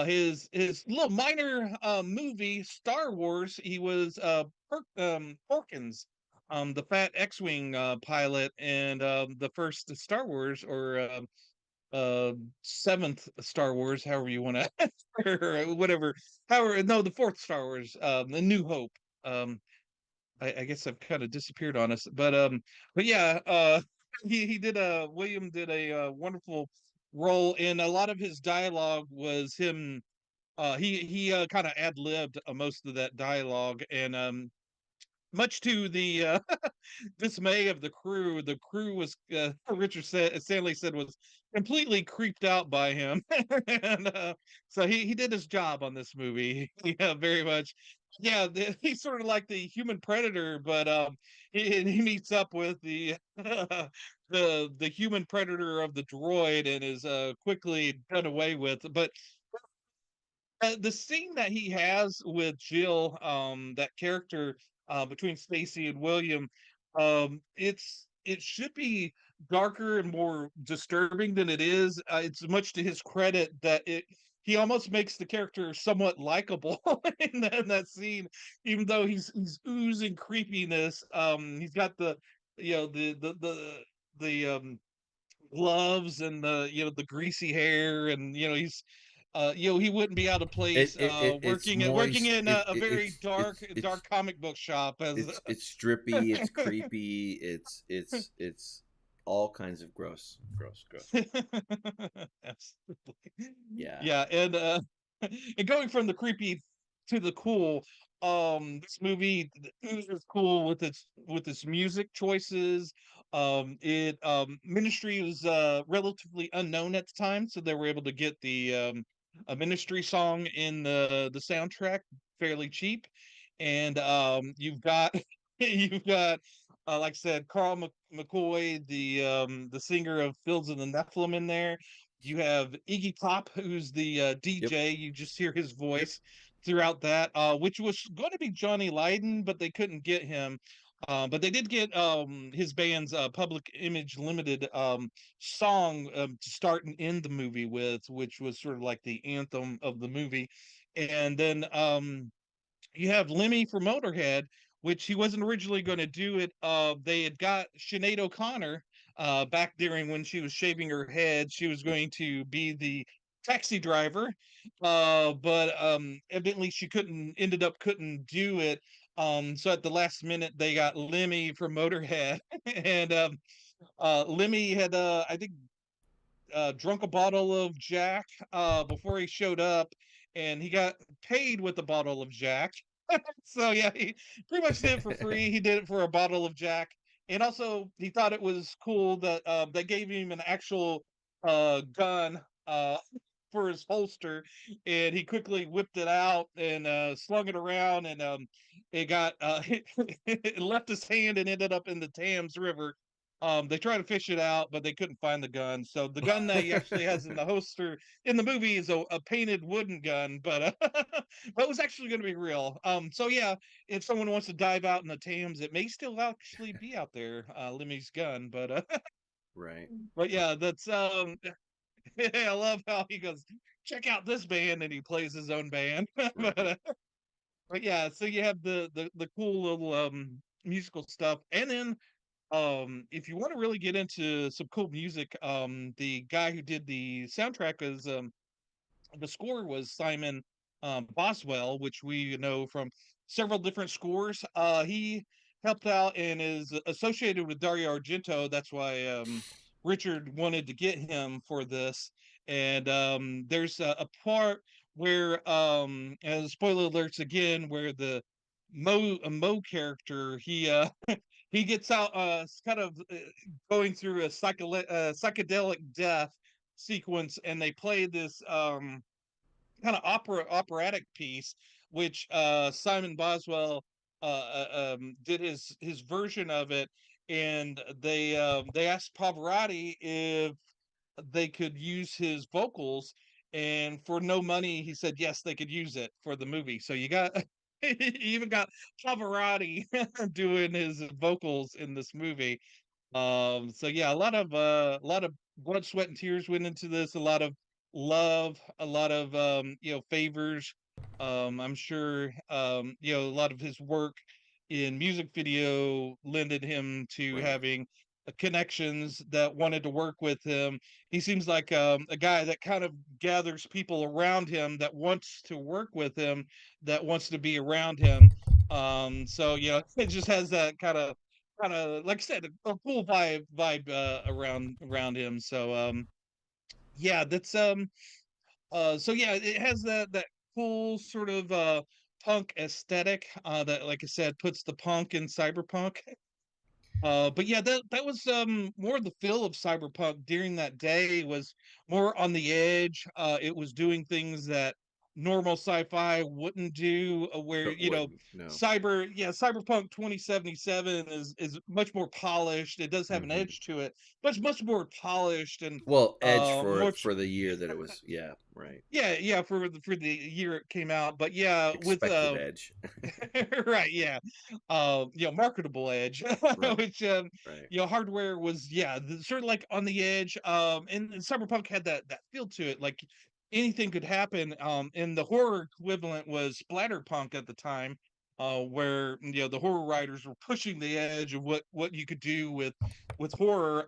his little minor movie Star Wars. He was Porkins, the fat X-wing pilot, and the first Star Wars, or uh seventh Star Wars, however you want to, or whatever, however, no, the fourth Star Wars, the New Hope. Um, I guess I've kind of disappeared on us, but yeah, he did a William did a wonderful role, and a lot of his dialogue was him. He kind of ad libbed most of that dialogue, and much to the dismay of the crew was Stanley said was completely creeped out by him, and so he did his job on this movie. Yeah, very much. Yeah, he's sort of like the human predator, but he meets up with the the human predator of the droid, and is quickly done away with. But the scene that he has with Jill, that character, between Stacy and William, it should be darker and more disturbing than it is. It's much to his credit that he almost makes the character somewhat likable in that scene, even though he's oozing creepiness. He's got the gloves, and the greasy hair, and he wouldn't be out of place It's working moist. in a very dark comic book shop as It's drippy. It's creepy. It's all kinds of gross. Absolutely. Yeah. Yeah, and and going from the creepy to the cool, this movie is cool with its music choices. It Ministry was relatively unknown at the time, so they were able to get a Ministry song in the soundtrack fairly cheap, and you've got you've got like I said, Carl McCoy, the singer of Fields of the Nephilim, in there. You have Iggy Pop, who's the Yep. DJ. You just hear his voice throughout that, which was going to be Johnny Lydon, but they couldn't get him. But they did get his band's Public Image Limited song to start and end the movie with, which was sort of like the anthem of the movie. And then you have Lemmy for Motorhead, which he wasn't originally going to do it. They had got Sinead O'Connor back during when she was shaving her head. She was going to be the taxi driver, but evidently she couldn't do it. So at the last minute, they got Lemmy from Motorhead, and Lemmy had I think drunk a bottle of Jack before he showed up, and he got paid with a bottle of Jack. So yeah, he pretty much did it for free. He did it for a bottle of Jack, and also he thought it was cool that they gave him an actual gun for his holster, and he quickly whipped it out and slung it around, and it got it left his hand and ended up in the Thames River. They tried to fish it out, but they couldn't find the gun. So the gun that he actually has in the holster in the movie is a painted wooden gun, but but it was actually going to be real. So yeah, if someone wants to dive out in the Thames, it may still actually be out there, Lemmy's gun. Right. But yeah, that's I love how he goes, check out this band, and he plays his own band. Right. But yeah, so you have the cool little musical stuff, and then if you want to really get into some cool music, the guy who did the soundtrack is the score was Simon Boswell, which we know from several different scores. He helped out and is associated with Dario Argento. That's why Richard wanted to get him for this. And there's a part where, and spoiler alerts again, where the Mo character he gets out kind of going through a psychedelic death sequence, and they play this kind of operatic piece, which Simon Boswell did his version of it, and they asked Pavarotti if they could use his vocals, and for no money, he said yes, they could use it for the movie. So you got you even got Pavarotti doing his vocals in this movie. So yeah, a lot of blood, sweat, and tears went into this, a lot of love, a lot of favors. I'm sure a lot of his work in music video lended him to Right. having connections that wanted to work with him. He seems like a guy that kind of gathers people around him that wants to work with him, that wants to be around him. So it just has that kind of like I said, a cool vibe around him. So yeah, that's so yeah, it has that cool sort of punk aesthetic that, like I said, puts the punk in cyberpunk. But yeah, that was more of the feel of cyberpunk during that day, was more on the edge. It was doing things that normal sci-fi wouldn't do, where Wouldn't. No. cyberpunk 2077 is much more polished. It does have an Hmm. edge to it, but it's much more polished and Well, edge much. for the year that it was. Yeah. Right. Yeah, for the year it came out. But yeah, with Expected edge. right, yeah, marketable edge, Right. which Right. hardware was, sort of like on the edge. And Cyberpunk had that feel to it, like anything could happen. And the horror equivalent was splatterpunk at the time, where the horror writers were pushing the edge of what you could do with horror.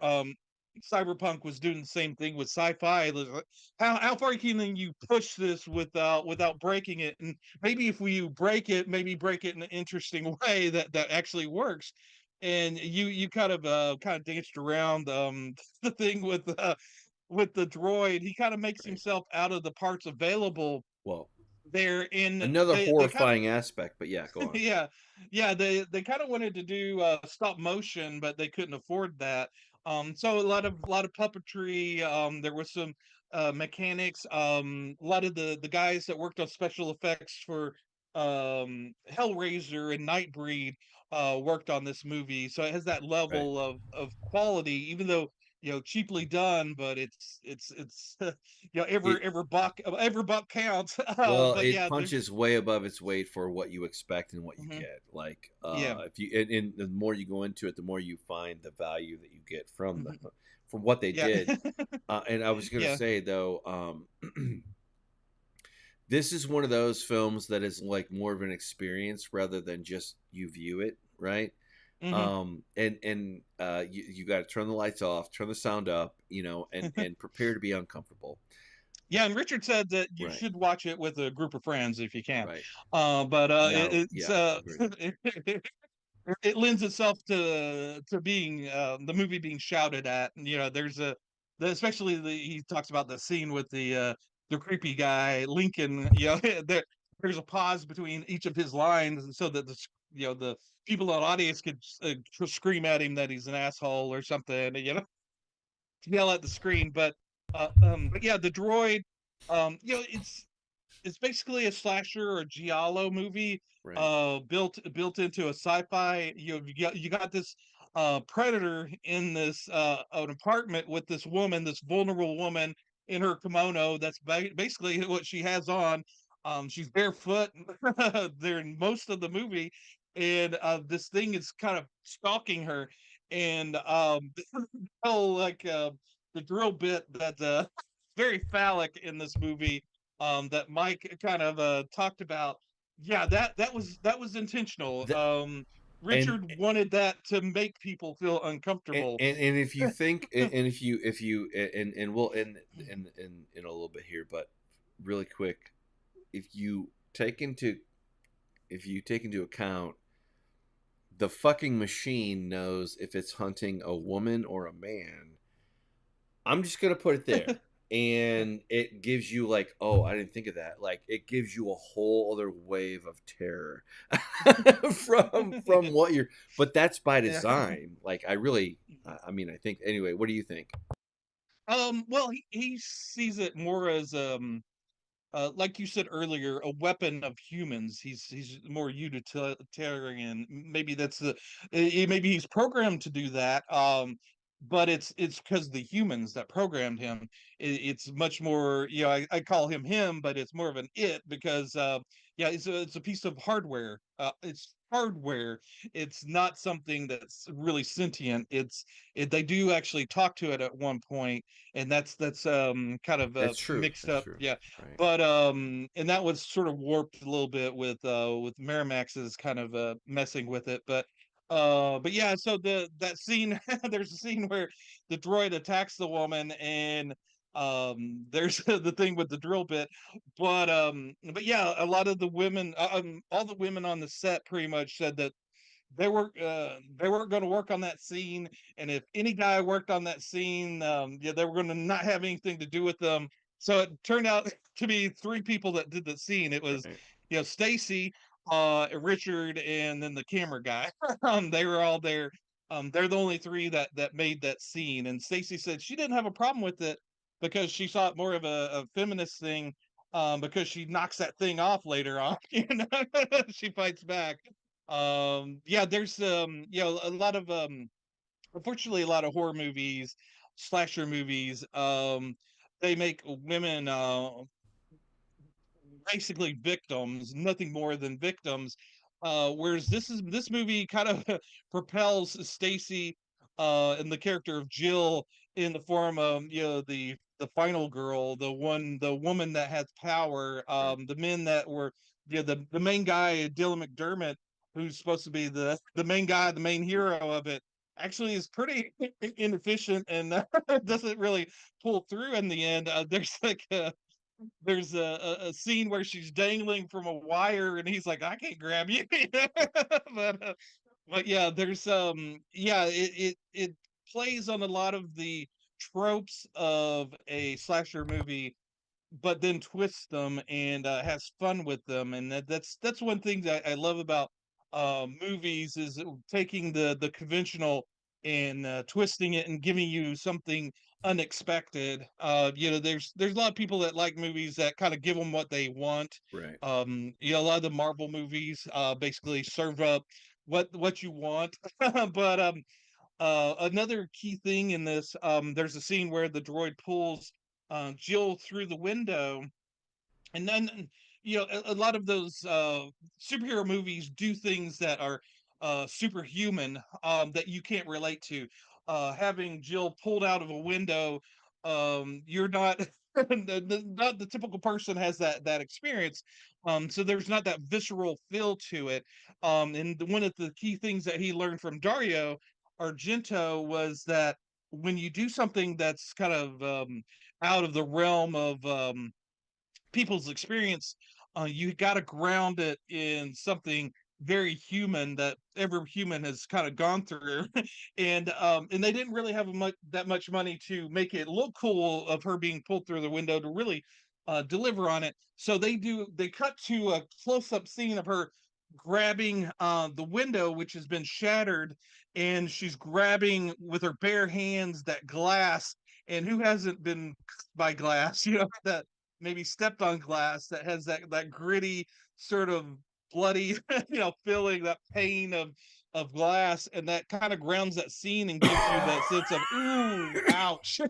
Cyberpunk was doing the same thing with sci-fi. It was like, how far can you push this without breaking it? And maybe if we break it, maybe break it in an interesting way that actually works. And you kind of danced around the thing with the droid. He kind of makes Right. himself out of the parts available Well, there, in another they kind of horrifying aspect, but yeah, go on. yeah, yeah, they kind of wanted to do stop motion, but they couldn't afford that. So a lot of puppetry. There was some mechanics. A lot of the guys that worked on special effects for Hellraiser and Nightbreed worked on this movie, so it has that Right. level of quality, even though cheaply done, but it's It every buck counts. Well, But it yeah, there's punches way above its weight for what you expect and what you mhm, get. Like, yeah. if you and the more you go into it, the more you find the value that you get from the Mhm. from what they Yeah. did. And I was gonna Yeah. say though, this is one of those films that is like more of an experience rather than just you view it, right? Hmm. You got to turn the lights off, turn the sound up, and prepare to be uncomfortable. Yeah, and Richard said that you Right, should watch it with a group of friends if you can. right. But Now, it's yeah, agreed. it lends itself to being the movie being shouted at. And, there's especially he talks about the scene with the creepy guy Lincoln. There's a pause between each of his lines, so that the people in the audience could scream at him that he's an asshole or something. Yell at the screen. But yeah, the droid. It's basically a slasher or giallo movie Right. built into a sci-fi. You got this predator in this an apartment with this woman, this vulnerable woman in her kimono. That's basically what she has on. She's barefoot during most of the movie, and this thing is kind of stalking her. And oh, like the drill bit that very phallic in this movie, that Mike kind of talked about. Yeah, that was intentional. The, and Richard wanted that to make people feel uncomfortable. and if you think and if you and we'll in a little bit here, but really quick, if you take into if you take into account the fucking machine knows if it's hunting a woman or a man. I'm just gonna put it there. And it gives you like, oh, I didn't think of that. Like it gives you a whole other wave of terror from what you're but that's by Yeah. design. Like I mean I think anyway, what do you think? Well, he sees it more as like you said earlier, a weapon of humans. He's more utilitarian. Maybe that's maybe he's programmed to do that. But it's because the humans that programmed him. It's much more. I call him, but it's more of an it because yeah, it's a piece of hardware. It's hardware. It's not something that's really sentient. They do actually talk to it at one point, and that's kind of That's true. mixed That's up. true. Yeah, Right. but and that was sort of warped a little bit with Miramax's kind of messing with it. But yeah, so that scene there's a scene where the droid attacks the woman, and there's the thing with the drill bit. But yeah, a lot of the women, all the women on the set pretty much said that they weren't going to work on that scene, and if any guy worked on that scene, yeah, they were going to not have anything to do with them. So it turned out to be three people that did the scene. It was, Right. Stacy, Richard, and then the camera guy. They were all there. They're the only three that made that scene. And Stacy said she didn't have a problem with it because she saw it more of a feminist thing. Because she knocks that thing off later on, she fights back. Yeah, there's a lot of unfortunately a lot of horror movies, slasher movies, they make women basically victims, nothing more than victims. Whereas this movie kind of propels Stacy and the character of Jill in the form of the final girl, the woman that has power. Right. The men that were the main guy, Dylan McDermott, who's supposed to be the main guy, the main hero of it, actually is pretty inefficient and doesn't really pull through in the end. There's a scene where she's dangling from a wire, and he's like, I can't grab you. but uh, but yeah, there's yeah, it plays on a lot of the tropes of a slasher movie, but then twists them and has fun with them. And that's one thing that I love about movies is taking the conventional and twisting it and giving you something unexpected. There's a lot of people that like movies that kind of give them what they want. Right. A lot of the Marvel movies basically serve up what you want. But another key thing in this, there's a scene where the droid pulls Jill through the window, and then a lot of those superhero movies do things that are superhuman, that you can't relate to. Having Jill pulled out of a window you're not not the typical person has that experience. So there's not that visceral feel to it. And one of the key things that he learned from Dario Argento was that when you do something that's kind of out of the realm of people's experience, you got to ground it in something very human that every human has kind of gone through. And they didn't really have that much money to make it look cool of her being pulled through the window to really deliver on it. So they cut to a close-up scene of her grabbing the window, which has been shattered, and she's grabbing with her bare hands that glass. And who hasn't been cut by glass, that maybe stepped on glass, that has that gritty sort of bloody feeling, that pain of glass, and that kind of grounds that scene and gives you that sense of ooh, ouch.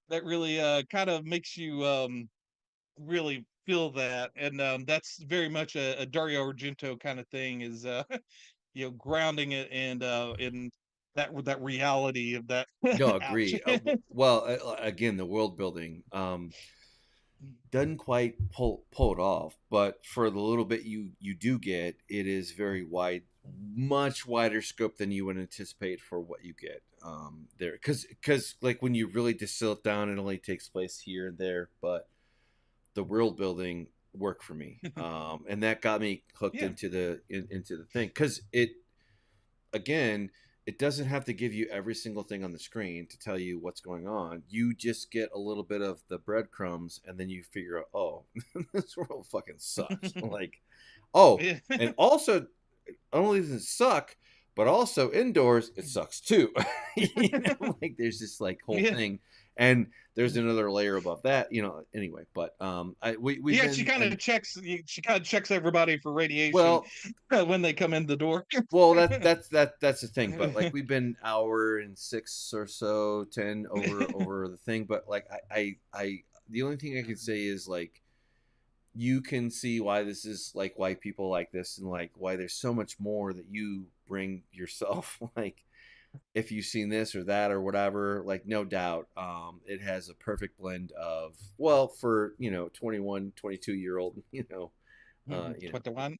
That really kind of makes you really feel that. And that's very much a Dario Argento kind of thing, is grounding it and in that reality of that. No, Ouch. agree. Well, again, the world building doesn't quite pull it off, but for the little bit you do get, it is very wide, much wider scope than you would anticipate for what you get there. Because like when you really distill it down, it only takes place here and there, but the world building worked for me, and that got me hooked Yeah. into the thing, because again, it doesn't have to give you every single thing on the screen to tell you what's going on. You just get a little bit of the breadcrumbs, and then you figure out, oh, this world fucking sucks. Like, oh, Yeah. and also, not only does it suck, but also indoors it sucks too. Like there's this like whole Yeah. thing, and there's another layer above that. Anyway, but we've Yeah, been she kind of checks everybody for radiation well. when they come in the door. Well, that's the thing. But like we've been hour and 6 or so, 10 over the thing. But like I the only thing I can say is like you can see why this is like why people like this, and like why there's so much more that you bring yourself. Like if you've seen this or that or whatever, like no doubt, it has a perfect blend of, well, for 21, 22-year old, 21,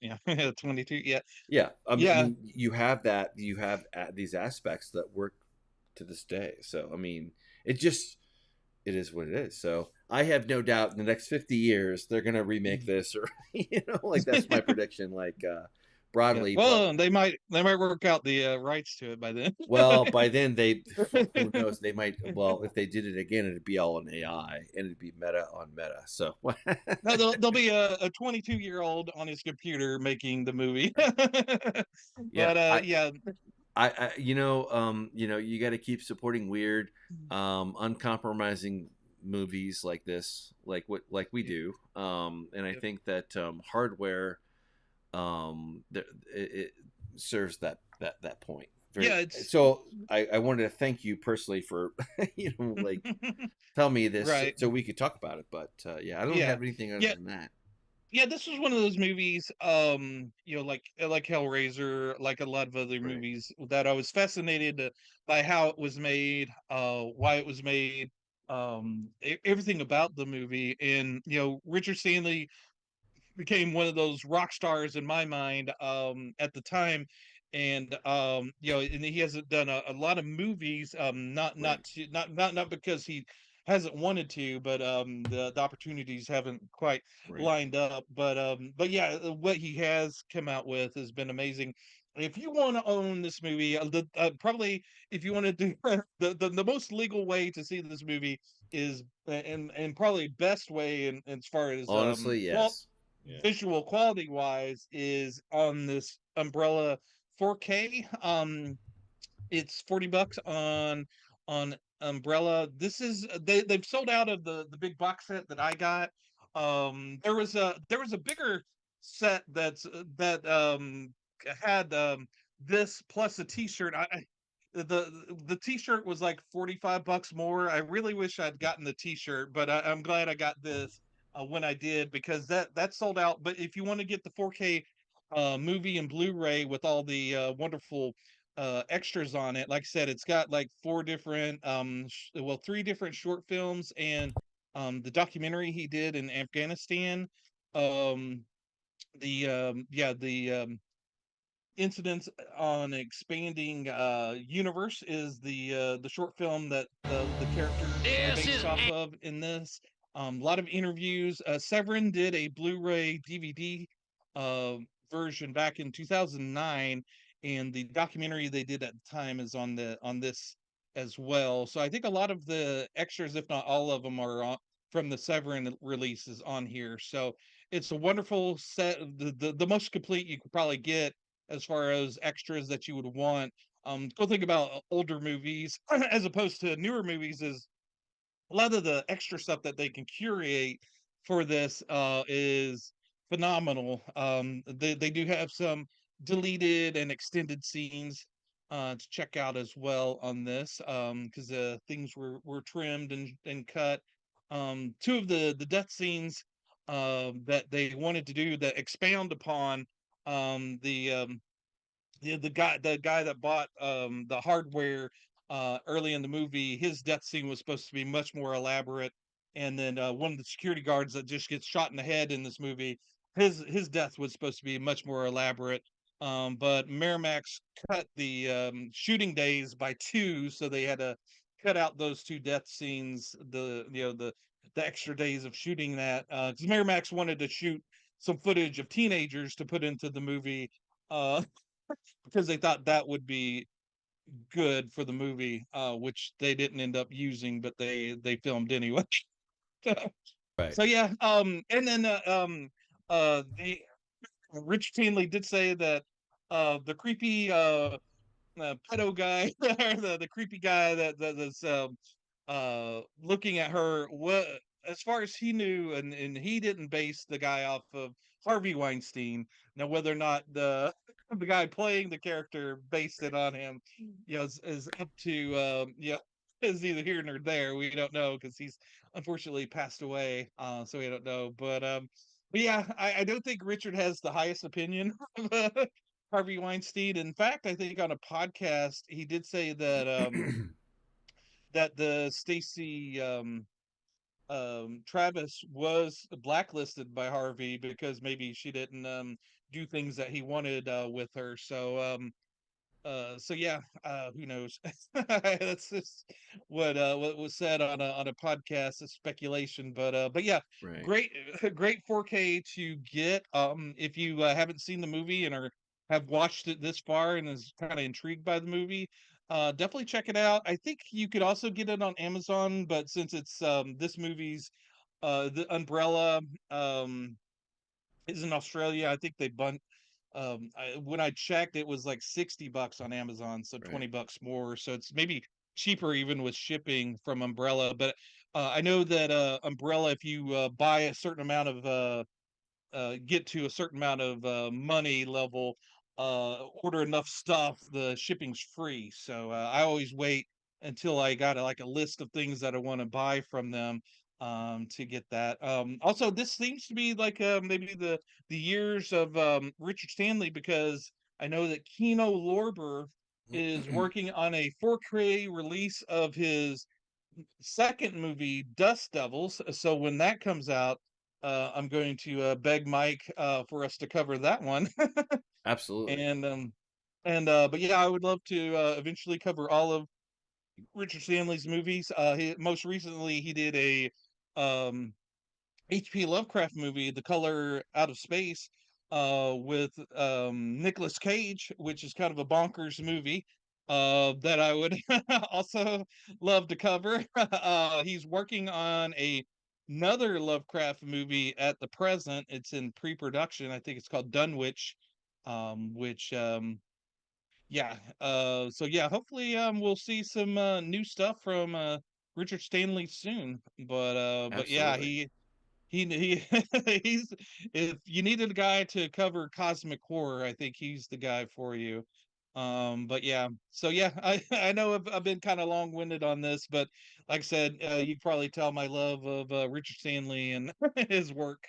yeah. 22, yeah. yeah, I Yeah. mean, you have these aspects that work to this day. So I mean, it is what it is. So I have no doubt in the next 50 years they're gonna remake this, or like that's my prediction, like Yeah. broadly. But Well, they might work out the rights to it by then. well, by then who knows, they might, well, if they did it again, it'd be all in AI and it'd be meta on meta. So No, there'll be a 22-year-old on his computer making the movie. yeah, But yeah. you got to keep supporting weird, uncompromising movies like this, like we do. And I think that hardware, it serves that point. Yeah, it's So I wanted to thank you personally for like tell me this right. so we could talk about it. But yeah, I don't Yeah. have anything other Yeah. than that. Yeah, this was one of those movies, like Hellraiser, like a lot of other Right. movies, that I was fascinated by how it was made, why it was made, everything about the movie. And Richard Stanley became one of those rock stars in my mind at the time. And and he hasn't done a lot of movies, Right. not because he hasn't wanted to, but the opportunities haven't quite Right. lined up. But yeah, what he has come out with has been amazing. If you want to own this movie, probably, if you want to do the most legal way to see this movie is, and probably best way, in as far as Honestly, yes. Yeah. visual quality wise, is on this Umbrella 4K. It's $40 on Umbrella. This is they've sold out of the big box set that I got. There was a bigger set that had this plus a t-shirt. The t-shirt was like $45 more. I really wish I'd gotten the t-shirt, but I'm glad I got this when I did, because that sold out. But if you want to get the 4K movie and Blu-ray with all the wonderful extras on it. Like I said, it's got like three different short films and the documentary he did in Afghanistan. Um, the incidents on expanding universe is the short film that the characters are This based is off of in this. A lot of interviews. Severin did a Blu-ray DVD uh, version back in 2009, and the documentary they did at the time is on this as well. So I think a lot of the extras, if not all of them, are from the Severin releases on here. So it's a wonderful set, the most complete you could probably get as far as extras that you would want. Go think about older movies as opposed to newer movies is a lot of the extra stuff that they can curate for this is phenomenal. They do have some deleted and extended scenes to check out as well on this because things were trimmed and cut. Two of the death scenes that they wanted to do that expound upon the guy that bought the hardware early in the movie, his death scene was supposed to be much more elaborate. And then one of the security guards that just gets shot in the head in this movie, his death was supposed to be much more elaborate. But Miramax cut the shooting days by two, so they had to cut out those two death scenes. The extra days of shooting that because Miramax wanted to shoot some footage of teenagers to put into the movie. Uh, because they thought that would be good for the movie, which they didn't end up using, but they filmed anyway. Right. So yeah, and then the Rich Stanley did say that the creepy pedo guy, or the creepy guy that's looking at her. What, as far as he knew, and he didn't base the guy off of Harvey Weinstein. Now, whether or not the guy playing the character based it on him, is up to is either here nor there. We don't know because he's unfortunately passed away, so we don't know. But yeah, I don't think Richard has the highest opinion of Harvey Weinstein. In fact, I think on a podcast he did say that that the Stacey Travis was blacklisted by Harvey because maybe she didn't do things that he wanted with her. So yeah, who knows? That's just what was said on a podcast. It's speculation, but yeah, Right. great great 4K to get. If you haven't seen the movie and are have watched it this far and is kind of intrigued by the movie, definitely check it out. I think you could also get it on Amazon, but since it's this movie's the Umbrella is in Australia, I think they when I checked, it was like $60 on Amazon, so Right. 20 bucks more. So it's maybe cheaper even with shipping from Umbrella. But I know that Umbrella, if you buy a certain amount of get to a certain amount of money level, order enough stuff, the shipping's free. So I always wait until I got like a list of things that I want to buy from them to get that. Also, this seems to be like maybe the years of Richard Stanley because I know that Kino Lorber is working on a 4K release of his second movie, Dust Devils. So when that comes out, I'm going to beg Mike for us to cover that one. Absolutely. But yeah, I would love to eventually cover all of Richard Stanley's movies. Most recently he did a um, H.P. Lovecraft movie, The Color Out of Space, with Nicolas Cage, which is kind of a bonkers movie that I would also love to cover. He's working on another Lovecraft movie at the present. It's in pre-production. I think it's called Dunwich, which yeah. So yeah, hopefully we'll see some new stuff from Richard Stanley soon. But yeah, Absolutely. he he's if you needed a guy to cover cosmic horror, I think he's the guy for you. But yeah, so yeah, I know I've been kind of long-winded on this, but like I said, you can probably tell my love of Richard Stanley and his work.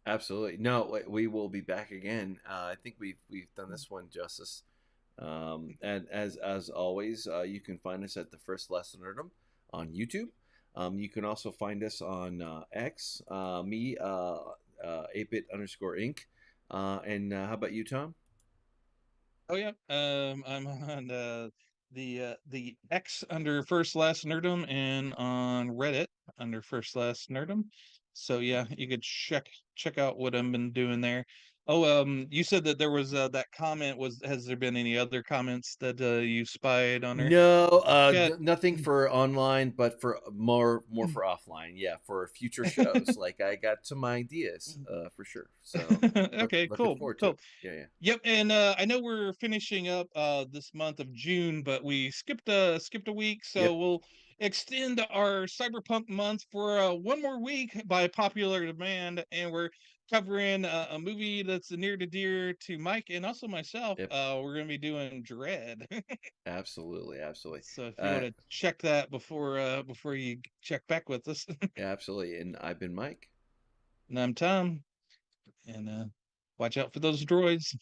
Absolutely. No, we will be back again. I think we've done this one justice And as always, you can find us at the First Lesson Nerdom on YouTube. You can also find us on X, me, ApeIt_Ink. And how about you, Tom? Oh yeah, I'm on the X under FirstLastNerdom and on Reddit under FirstLastNerdom. So yeah, you could check out what I've been doing there. Oh, you said that there was that comment. Has there been any other comments that you spied on her? No, Yeah. nothing for online, but for more for offline. Yeah, for future shows. Like I got some ideas, for sure. So Okay, looking cool, forward to cool. it. Yeah, yeah. Yep, and I know we're finishing up this month of June, but we skipped a week, so Yep, we'll extend our Cyberpunk month for one more week by popular demand, and we're covering a movie that's near to dear to Mike and also myself. yep. We're gonna be doing Dread. Absolutely, absolutely. So if you Uh, want to check that before you check back with us, Absolutely. And I've been Mike. and I'm Tom, and watch out for those droids.